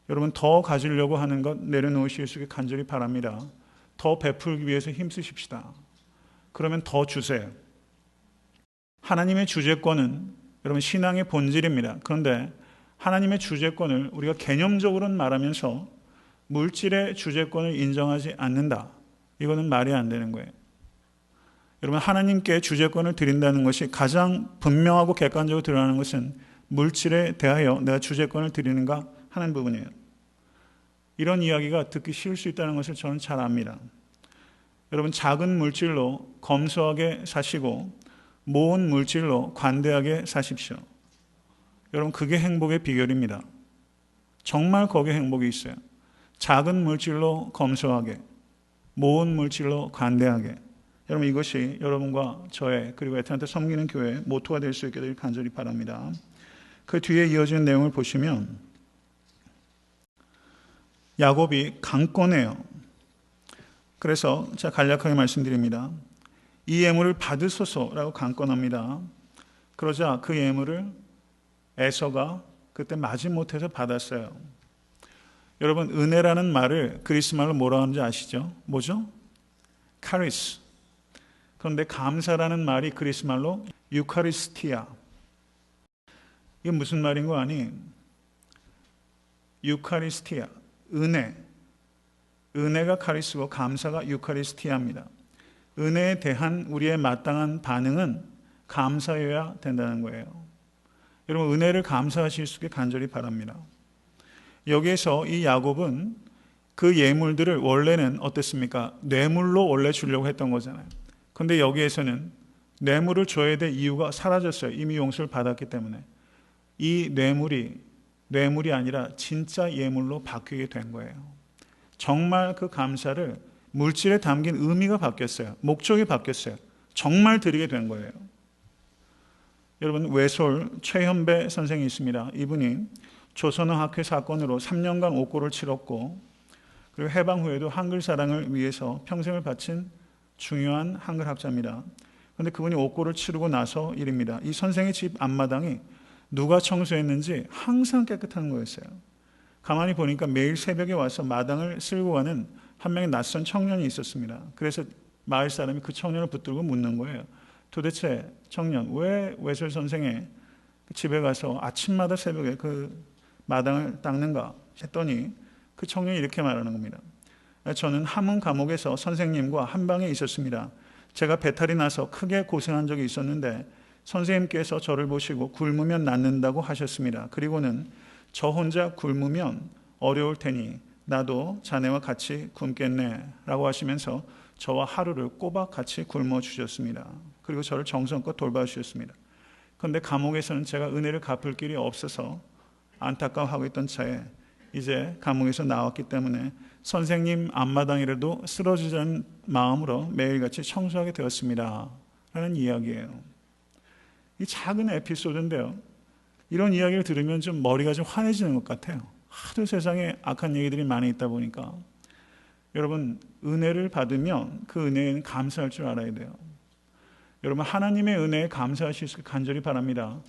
여러분, 더 가지려고 하는 것 내려놓으실 수 있게 간절히 바랍니다. 더 베풀기 위해서 힘쓰십시다. 그러면 더 주세요. 하나님의 주재권은 여러분 신앙의 본질입니다. 그런데 하나님의 주재권을 우리가 개념적으로는 말하면서 물질의 주재권을 인정하지 않는다. 이거는 말이 안 되는 거예요. 여러분, 하나님께 주재권을 드린다는 것이 가장 분명하고 객관적으로 드러나는 것은 물질에 대하여 내가 주재권을 드리는가 하는 부분이에요. 이런 이야기가 듣기 쉬울 수 있다는 것을 저는 잘 압니다. 여러분, 작은 물질로 검소하게 사시고 모은 물질로 관대하게 사십시오. 여러분, 그게 행복의 비결입니다. 정말 거기에 행복이 있어요. 작은 물질로 검소하게, 모은 물질로 관대하게. 여러분, 이것이 여러분과 저의 그리고 애타한테 섬기는 교회의 모토가 될 수 있게 되길 간절히 바랍니다. 그 뒤에 이어지는 내용을 보시면 야곱이 강권해요. 그래서 제가 간략하게 말씀드립니다. 이 예물을 받으소서라고 강권합니다. 그러자 그 예물을 에서가 그때 마지못해서 받았어요. 여러분, 은혜라는 말을 그리스 말로 뭐라 하는지 아시죠? 뭐죠? 카리스. 그런데 감사라는 말이 그리스 말로 유카리스티아. 이게 무슨 말인 거 아니? 유카리스티아, 은혜. 은혜가 카리스고 감사가 유카리스티아입니다. 은혜에 대한 우리의 마땅한 반응은 감사여야 된다는 거예요. 여러분, 은혜를 감사하실 수 있게 간절히 바랍니다. 여기에서 이 야곱은 그 예물들을 원래는 어땠습니까? 뇌물로 원래 주려고 했던 거잖아요. 그런데 여기에서는 뇌물을 줘야 될 이유가 사라졌어요. 이미 용서를 받았기 때문에. 이 뇌물이 아니라 진짜 예물로 바뀌게 된 거예요. 정말 그 감사를 물질에 담긴 의미가 바뀌었어요. 목적이 바뀌었어요. 정말 드리게 된 거예요. 여러분, 외솔 최현배 선생이 있습니다. 이분이 조선어학회 사건으로 3년간 옥고를 치렀고 그리고 해방 후에도 한글 사랑을 위해서 평생을 바친 중요한 한글 학자입니다. 그런데 그분이 옥고를 치르고 나서 일입니다. 이 선생의 집 앞마당이 누가 청소했는지 항상 깨끗한 거였어요. 가만히 보니까 매일 새벽에 와서 마당을 쓸고 가는 한 명의 낯선 청년이 있었습니다. 그래서 마을 사람이 그 청년을 붙들고 묻는 거예요. 도대체 청년, 왜 외솔 선생의 집에 가서 아침마다 새벽에 그 마당을 닦는가 했더니 그 청년이 이렇게 말하는 겁니다. 저는 함흥 감옥에서 선생님과 한 방에 있었습니다. 제가 배탈이 나서 크게 고생한 적이 있었는데 선생님께서 저를 보시고 굶으면 낫는다고 하셨습니다. 그리고는 저 혼자 굶으면 어려울 테니 나도 자네와 같이 굶겠네 라고 하시면서 저와 하루를 꼬박 같이 굶어 주셨습니다. 그리고 저를 정성껏 돌봐주셨습니다. 그런데 감옥에서는 제가 은혜를 갚을 길이 없어서 안타까워하고 있던 차에 이제 감옥에서 나왔기 때문에 선생님 앞마당이라도 쓰러지자는 마음으로 매일같이 청소하게 되었습니다 라는 이야기예요. 이 작은 에피소드인데요, 이런 이야기를 들으면 좀 머리가 좀 환해지는 것 같아요. 하도 세상에 악한 얘기들이 많이 있다 보니까. 여러분, 은혜를 받으면 그 은혜에는 감사할 줄 알아야 돼요. 여러분, 하나님의 은혜에 감사하실 수 있게 간절히 바랍니다.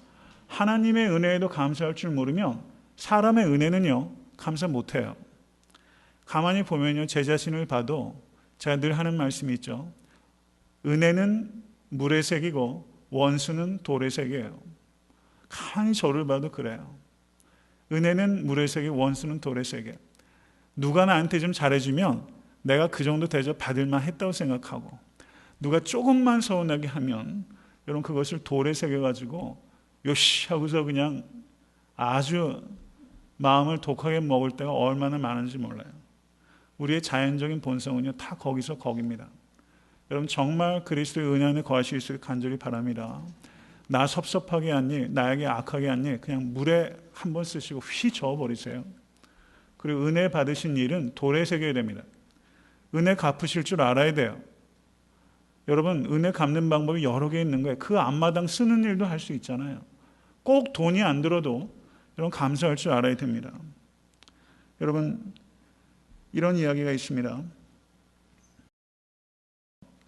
하나님의 은혜에도 감사할 줄 모르면 사람의 은혜는요, 감사 못해요. 가만히 보면요, 제 자신을 봐도 제가 늘 하는 말씀이 있죠. 은혜는 물의 색이고 원수는 돌의 색이에요. 가만히 저를 봐도 그래요. 은혜는 물의 색이고 원수는 돌의 색이에요. 누가 나한테 좀 잘해주면 내가 그 정도 대접 받을만 했다고 생각하고, 누가 조금만 서운하게 하면 여러분 그것을 돌에 새겨가지고 요시 하고서 그냥 아주 마음을 독하게 먹을 때가 얼마나 많은지 몰라요. 우리의 자연적인 본성은요, 다 거기서 거깁니다. 여러분, 정말 그리스도의 은혜 안에 거하실 수 있게 간절히 바랍니다. 나 섭섭하게 한 일, 나에게 악하게 한 일 그냥 물에 한번 쓰시고 휘 저어버리세요. 그리고 은혜 받으신 일은 돌에 새겨야 됩니다. 은혜 갚으실 줄 알아야 돼요. 여러분, 은혜 갚는 방법이 여러 개 있는 거예요. 그 앞마당 쓰는 일도 할 수 있잖아요. 꼭 돈이 안 들어도 여러분 감사할 줄 알아야 됩니다. 여러분, 이런 이야기가 있습니다.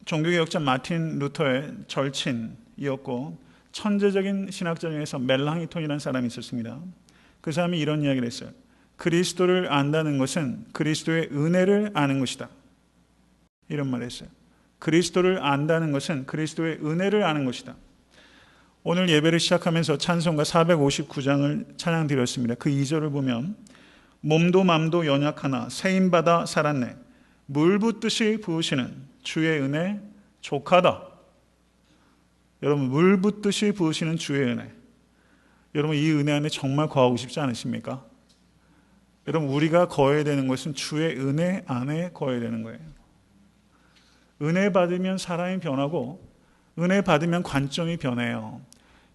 종교개혁자 마틴 루터의 절친이었고 천재적인 신학자 중에서 멜랑이톤이라는 사람이 있었습니다. 그 사람이 이런 이야기를 했어요. 그리스도를 안다는 것은 그리스도의 은혜를 아는 것이다. 이런 말을 했어요. 그리스도를 안다는 것은 그리스도의 은혜를 아는 것이다. 오늘 예배를 시작하면서 찬송가 459장을 찬양 드렸습니다. 그 2절을 보면 몸도 맘도 연약하나 세임받아 살았네. 물 붓듯이 부으시는 주의 은혜 족하다. 여러분, 물 붓듯이 부으시는 주의 은혜. 여러분, 이 은혜 안에 정말 거하고 싶지 않으십니까? 여러분, 우리가 거해야 되는 것은 주의 은혜 안에 거해야 되는 거예요. 은혜 받으면 사람이 변하고 은혜 받으면 관점이 변해요.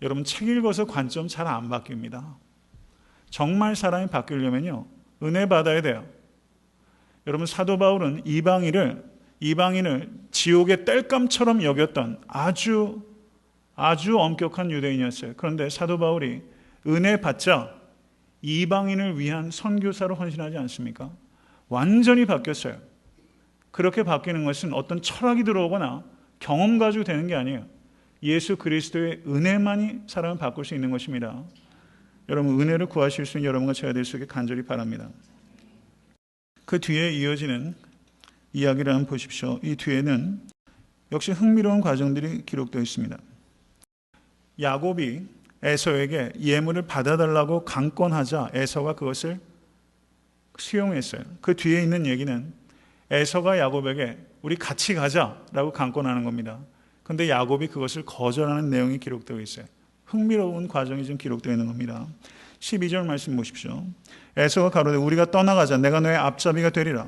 여러분, 책 읽어서 관점 잘 안 바뀝니다. 정말 사람이 바뀌려면요, 은혜 받아야 돼요. 여러분, 사도 바울은 이방인을 지옥의 땔감처럼 여겼던 아주 엄격한 유대인이었어요. 그런데 사도 바울이 은혜 받자 이방인을 위한 선교사로 헌신하지 않습니까? 완전히 바뀌었어요. 그렇게 바뀌는 것은 어떤 철학이 들어오거나 경험 가지고 되는 게 아니에요. 예수 그리스도의 은혜만이 사람을 바꿀 수 있는 것입니다. 여러분, 은혜를 구하실 수 있는 여러분과 제가 될 수 있게 간절히 바랍니다. 그 뒤에 이어지는 이야기를 한번 보십시오. 이 뒤에는 역시 흥미로운 과정들이 기록되어 있습니다. 야곱이 에서에게 예물을 받아달라고 강권하자 에서가 그것을 수용했어요. 그 뒤에 있는 얘기는 에서가 야곱에게 우리 같이 가자라고 강권하는 겁니다. 그런데 야곱이 그것을 거절하는 내용이 기록되어 있어요. 흥미로운 과정이 좀 기록되어 있는 겁니다. 12절 말씀 보십시오. 에서가 가로되 우리가 떠나가자. 내가 너의 앞잡이가 되리라.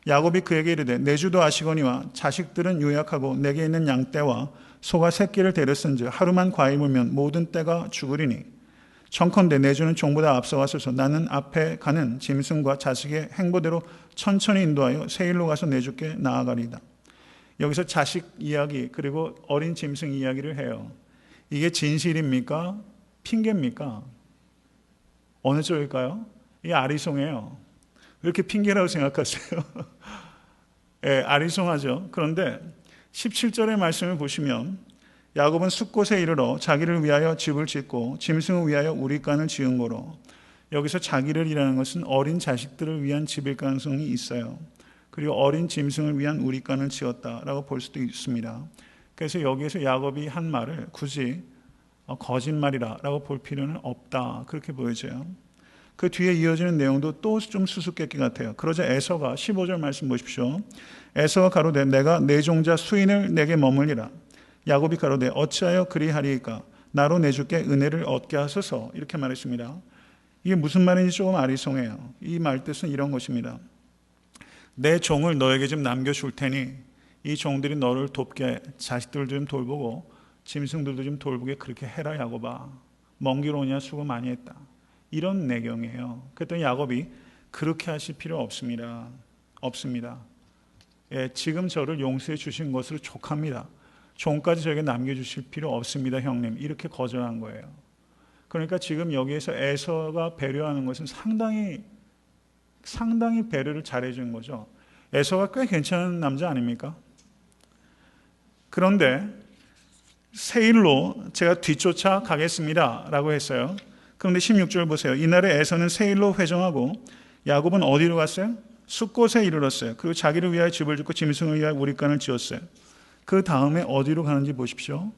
야곱이 그에게 이르되 내 주도 아시거니와 자식들은 유약하고 내게 있는 양떼와 소가 새끼를 데렸은즉 하루만 과일 물면 모든 떼가 죽으리니 청컨대 내 주는 종보다 앞서가소서. 나는 앞에 가는 짐승과 자식의 행보대로 천천히 인도하여 세일로 가서 내 주께 나아가리이다. 여기서 자식 이야기 그리고 어린 짐승 이야기를 해요. 이게 진실입니까? 핑계입니까? 어느 쪽일까요? 이게 아리송해요. 왜 이렇게 핑계라고 생각하세요? 예, 아리송하죠. 그런데 17절의 말씀을 보시면 야곱은 숫곳에 이르러 자기를 위하여 집을 짓고 짐승을 위하여 우리간을 지은 거로, 여기서 자기를 이라는 것은 어린 자식들을 위한 집일 가능성이 있어요. 그리고 어린 짐승을 위한 우리간을 지었다라고 볼 수도 있습니다. 그래서 여기에서 야곱이 한 말을 굳이 거짓말이라고 볼 필요는 없다, 그렇게 보여져요. 그 뒤에 이어지는 내용도 또 좀 수수께끼 같아요. 그러자 에서가 15절 말씀 보십시오. 에서가 가로되 내가 내 종자 수인을 내게 머물리라. 야곱이 가로되 어찌하여 그리하리이까? 나로 내 주께 은혜를 얻게 하소서. 이렇게 말했습니다. 이게 무슨 말인지 조금 아리송해요. 이 말 뜻은 이런 것입니다. 내 종을 너에게 좀 남겨줄 테니 이 종들이 너를 돕게, 자식들도 좀 돌보고 짐승들도 좀 돌보게 그렇게 해라 야곱아. 먼 길 오냐 수고 많이 했다. 이런 내용이에요. 그랬더니 야곱이 그렇게 하실 필요 없습니다. 예, 지금 저를 용서해 주신 것으로 족합니다. 종까지 저에게 남겨주실 필요 없습니다, 형님. 이렇게 거절한 거예요. 그러니까 지금 여기에서 에서가 배려하는 것은 상당히 배려를 잘해 준 거죠. 에서가 꽤 괜찮은 남자 아닙니까? 그런데 세일로 제가 뒤쫓아 가겠습니다 라고 했어요. 그런데 16절 보세요. 이날에 에서는 세일로 회정하고 야곱은 어디로 갔어요? 숫곳에 이르렀어요. 그리고 자기를 위하여 집을 짓고 짐승을 위하여 우리간을 지었어요. 그 다음에 어디로 가는지 보십시오.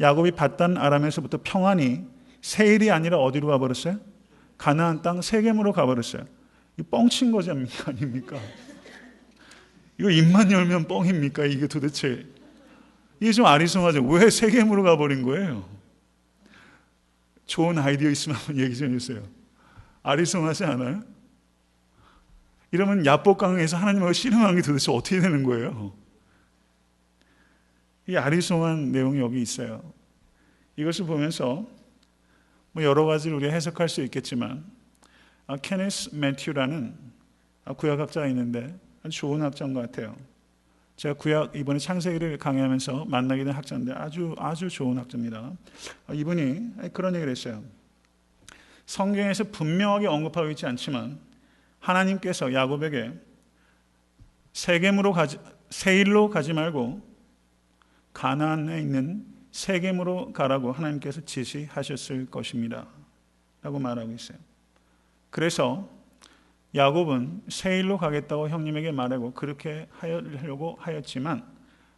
야곱이 밧단 아람에서부터 평안히 세일이 아니라 어디로 가버렸어요? 가나안 땅 세겜으로 가버렸어요. 이 뻥친 거지 아닙니까? 이거 입만 열면 뻥입니까? 이게 도대체. 이게 좀 아리송하죠. 왜 세겜으로 가버린 거예요? 좋은 아이디어 있으면 한번 얘기 좀 해주세요. 아리송하지 않아요? 이러면 야복강에서 하나님하고 씨름하는 게 도대체 어떻게 되는 거예요? 이 아리송한 내용이 여기 있어요. 이것을 보면서 여러 가지를 우리가 해석할 수 있겠지만 케네스 매튜라는 구약학자가 있는데 아주 좋은 학자인 것 같아요. 제가 구약 이번에 창세기를 강의하면서 만나게 된 학자인데 아주 좋은 학자입니다. 이분이 그런 얘기를 했어요. 성경에서 분명하게 언급하고 있지 않지만 하나님께서 야곱에게 세일로 가지 말고 가나안에 있는 세겜으로 가라고 하나님께서 지시하셨을 것입니다 라고 말하고 있어요. 그래서 야곱은 세일로 가겠다고 형님에게 말하고 그렇게 하려고 하였지만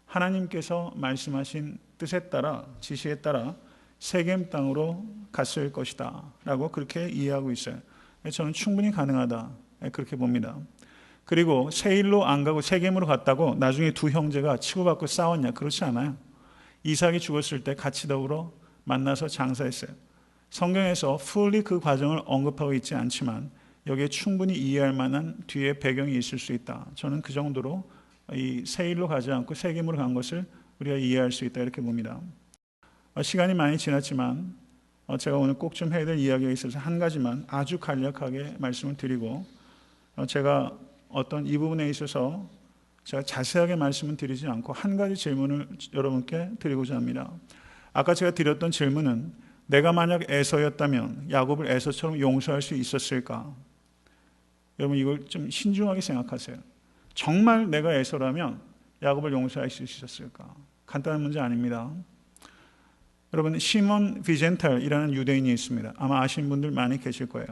하나님께서 말씀하신 뜻에 따라 지시에 따라 세겜 땅으로 갔을 것이다 라고 그렇게 이해하고 있어요. 저는 충분히 가능하다 그렇게 봅니다. 그리고 세일로 안 가고 세겜으로 갔다고 나중에 두 형제가 치고받고 싸웠냐? 그렇지 않아요. 이삭이 죽었을 때 같이 더불어 만나서 장사했어요. 성경에서 fully 그 과정을 언급하고 있지 않지만 여기에 충분히 이해할 만한 뒤에 배경이 있을 수 있다. 저는 그 정도로 이 세일로 가지 않고 세겜으로 간 것을 우리가 이해할 수 있다 이렇게 봅니다. 시간이 많이 지났지만 제가 오늘 꼭 좀 해야 될 이야기가 있어서 한 가지만 아주 간략하게 말씀을 드리고 제가 어떤 이 부분에 있어서 제가 자세하게 말씀을 드리지 않고 한 가지 질문을 여러분께 드리고자 합니다. 아까 제가 드렸던 질문은 내가 만약 에서였다면 야곱을 에서처럼 용서할 수 있었을까? 여러분 이걸 좀 신중하게 생각하세요. 정말 내가 에서라면 야곱을 용서할 수 있었을까? 간단한 문제 아닙니다. 여러분 시몬 비젠탈이라는 유대인이 있습니다. 아마 아시는 분들 많이 계실 거예요.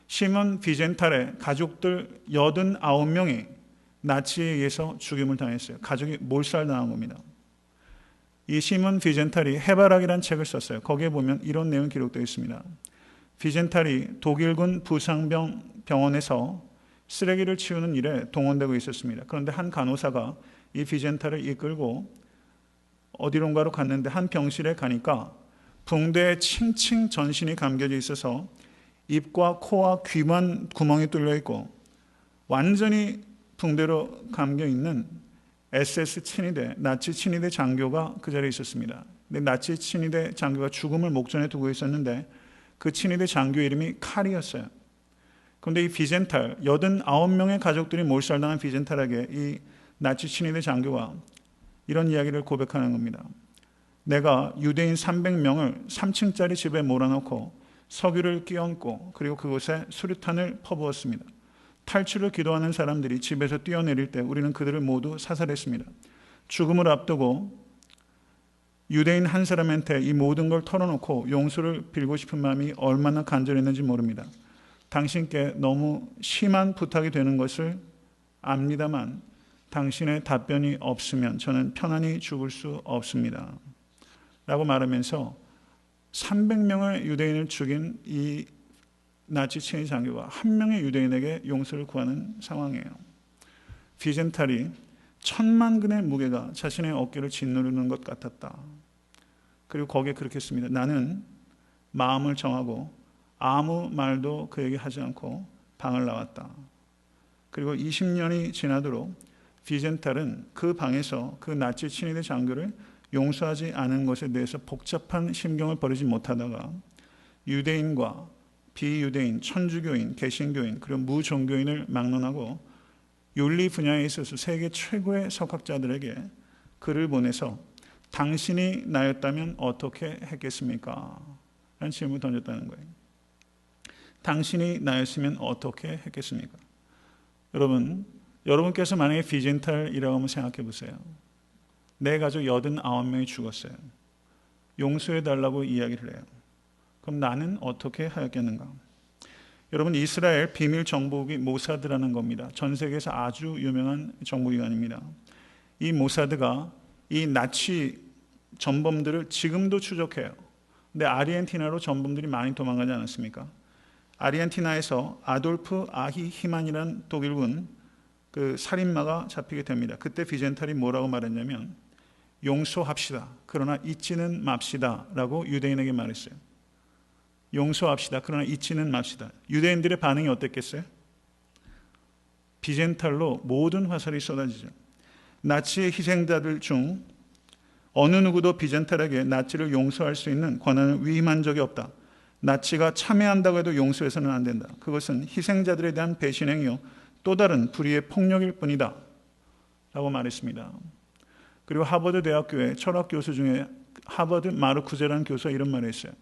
시몬 비젠탈의 가족들 89명이 나치에 의해서 죽임을 당했어요. 가족이 몰살당한 겁니다. 이 시몬 비젠탈이 해바라기라는 책을 썼어요. 거기에 보면 이런 내용이 기록되어 있습니다. 비젠탈이 독일군 부상병 병원에서 쓰레기를 치우는 일에 동원되고 있었습니다. 그런데 한 간호사가 이 비젠탈을 이끌고 어디론가로 갔는데 한 병실에 가니까 붕대에 칭칭 전신이 감겨져 있어서 입과 코와 귀만 구멍이 뚫려 있고 완전히 붕대로 감겨 있는 SS 친위대, 나치 친위대 장교가 그 자리에 있었습니다. 근데 나치 친위대 장교가 죽음을 목전에 두고 있었는데 그 친위대 장교 이름이 칼이었어요. 그런데 이 비젠탈, 89명의 가족들이 몰살당한 비젠탈에게 이 나치 친위대 장교가 이런 이야기를 고백하는 겁니다. 내가 유대인 300명을 3층짜리 집에 몰아넣고 석유를 끼얹고 그리고 그곳에 수류탄을 퍼부었습니다. 탈출을 기도하는 사람들이 집에서 뛰어내릴 때 우리는 그들을 모두 사살했습니다. 죽음을 앞두고 유대인 한 사람한테 이 모든 걸 털어놓고 용서를 빌고 싶은 마음이 얼마나 간절했는지 모릅니다. 당신께 너무 심한 부탁이 되는 것을 압니다만 당신의 답변이 없으면 저는 편안히 죽을 수 없습니다. 라고 말하면서 300명의 유대인을 죽인 이 나치 친위 장교가 한 명의 유대인에게 용서를 구하는 상황이에요. 비젠탈이 1000만 근의 무게가 자신의 어깨를 짓누르는 것 같았다. 그리고 거기에 그렇게 씁니다. 나는 마음을 정하고 아무 말도 그에게 하지 않고 방을 나왔다. 그리고 20년이 지나도록 비젠탈은 그 방에서 그 나치 친위대 장교를 용서하지 않은 것에 대해서 복잡한 심경을 버리지 못하다가 유대인과 비유대인, 천주교인, 개신교인, 그리고 무종교인을 막론하고 윤리 분야에 있어서 세계 최고의 석학자들에게 글을 보내서 당신이 나였다면 어떻게 했겠습니까? 라는 질문을 던졌다는 거예요. 당신이 나였으면 어떻게 했겠습니까? 여러분께서 만약에 비젠탈이라고 한번 생각해 보세요. 내 가족 89명이 죽었어요. 용서해달라고 이야기를 해요. 그럼 나는 어떻게 하였겠는가? 여러분 이스라엘 비밀 정보국이 모사드라는 겁니다. 전 세계에서 아주 유명한 정보기관입니다. 이 모사드가 이 나치 전범들을 지금도 추적해요. 근데 아르헨티나로 전범들이 많이 도망가지 않았습니까? 아르헨티나에서 아돌프 아히히만이라는 독일군 그 살인마가 잡히게 됩니다. 그때 비젠탈이 뭐라고 말했냐면 용서합시다. 그러나 잊지는 맙시다. 라고 유대인에게 말했어요. 용서합시다. 그러나 잊지는 맙시다. 유대인들의 반응이 어땠겠어요? 비젠탈로 모든 화살이 쏟아지죠. 나치의 희생자들 중 어느 누구도 비젠탈에게 나치를 용서할 수 있는 권한을 위임한 적이 없다. 나치가 참여한다고 해도 용서해서는 안 된다. 그것은 희생자들에 대한 배신행위요 또 다른 불의의 폭력일 뿐이다. 라고 말했습니다. 그리고 하버드 대학교의 철학 교수 중에 하버드 마르쿠제라는 교수가 이런 말을 했어요.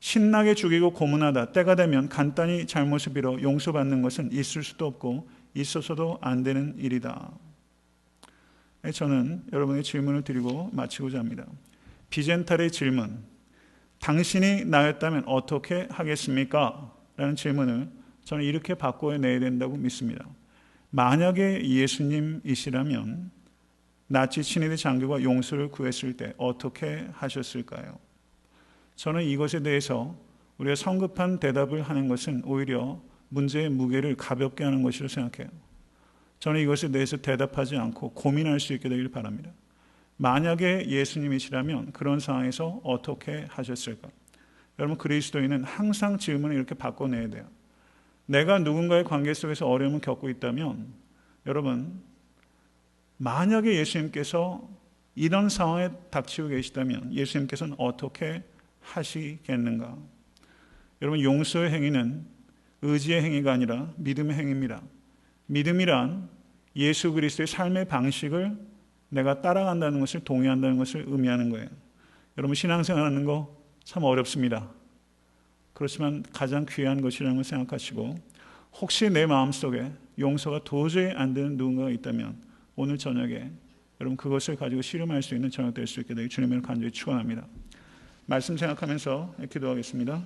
신나게 죽이고 고문하다 때가 되면 간단히 잘못을 빌어 용서받는 것은 있을 수도 없고 있어서도 안 되는 일이다. 저는 여러분의 질문을 드리고 마치고자 합니다. 비젠탈의 질문, 당신이 나였다면 어떻게 하겠습니까? 라는 질문을 저는 이렇게 바꿔내야 된다고 믿습니다. 만약에 예수님이시라면 나치 친위대 장교가 용서를 구했을 때 어떻게 하셨을까요? 저는 이것에 대해서 우리가 성급한 대답을 하는 것은 오히려 문제의 무게를 가볍게 하는 것이라고 생각해요. 저는 이것에 대해서 대답하지 않고 고민할 수 있게 되길 바랍니다. 만약에 예수님이시라면 그런 상황에서 어떻게 하셨을까? 여러분, 그리스도인은 항상 질문을 이렇게 바꿔내야 돼요. 내가 누군가의 관계 속에서 어려움을 겪고 있다면 여러분, 만약에 예수님께서 이런 상황에 닥치고 계시다면 예수님께서는 어떻게 하시겠는가? 여러분, 용서의 행위는 의지의 행위가 아니라 믿음의 행위입니다. 믿음이란 예수 그리스도의 삶의 방식을 내가 따라간다는 것을 동의한다는 것을 의미하는 거예요. 여러분, 신앙생활하는 거 참 어렵습니다. 그렇지만 가장 귀한 것이라는 걸 생각하시고, 혹시 내 마음속에 용서가 도저히 안 되는 누군가가 있다면 오늘 저녁에 여러분 그것을 가지고 씨름할 수 있는 저녁 될 수 있게 되길 주님을 간절히 축원합니다. 말씀 생각하면서 기도하겠습니다.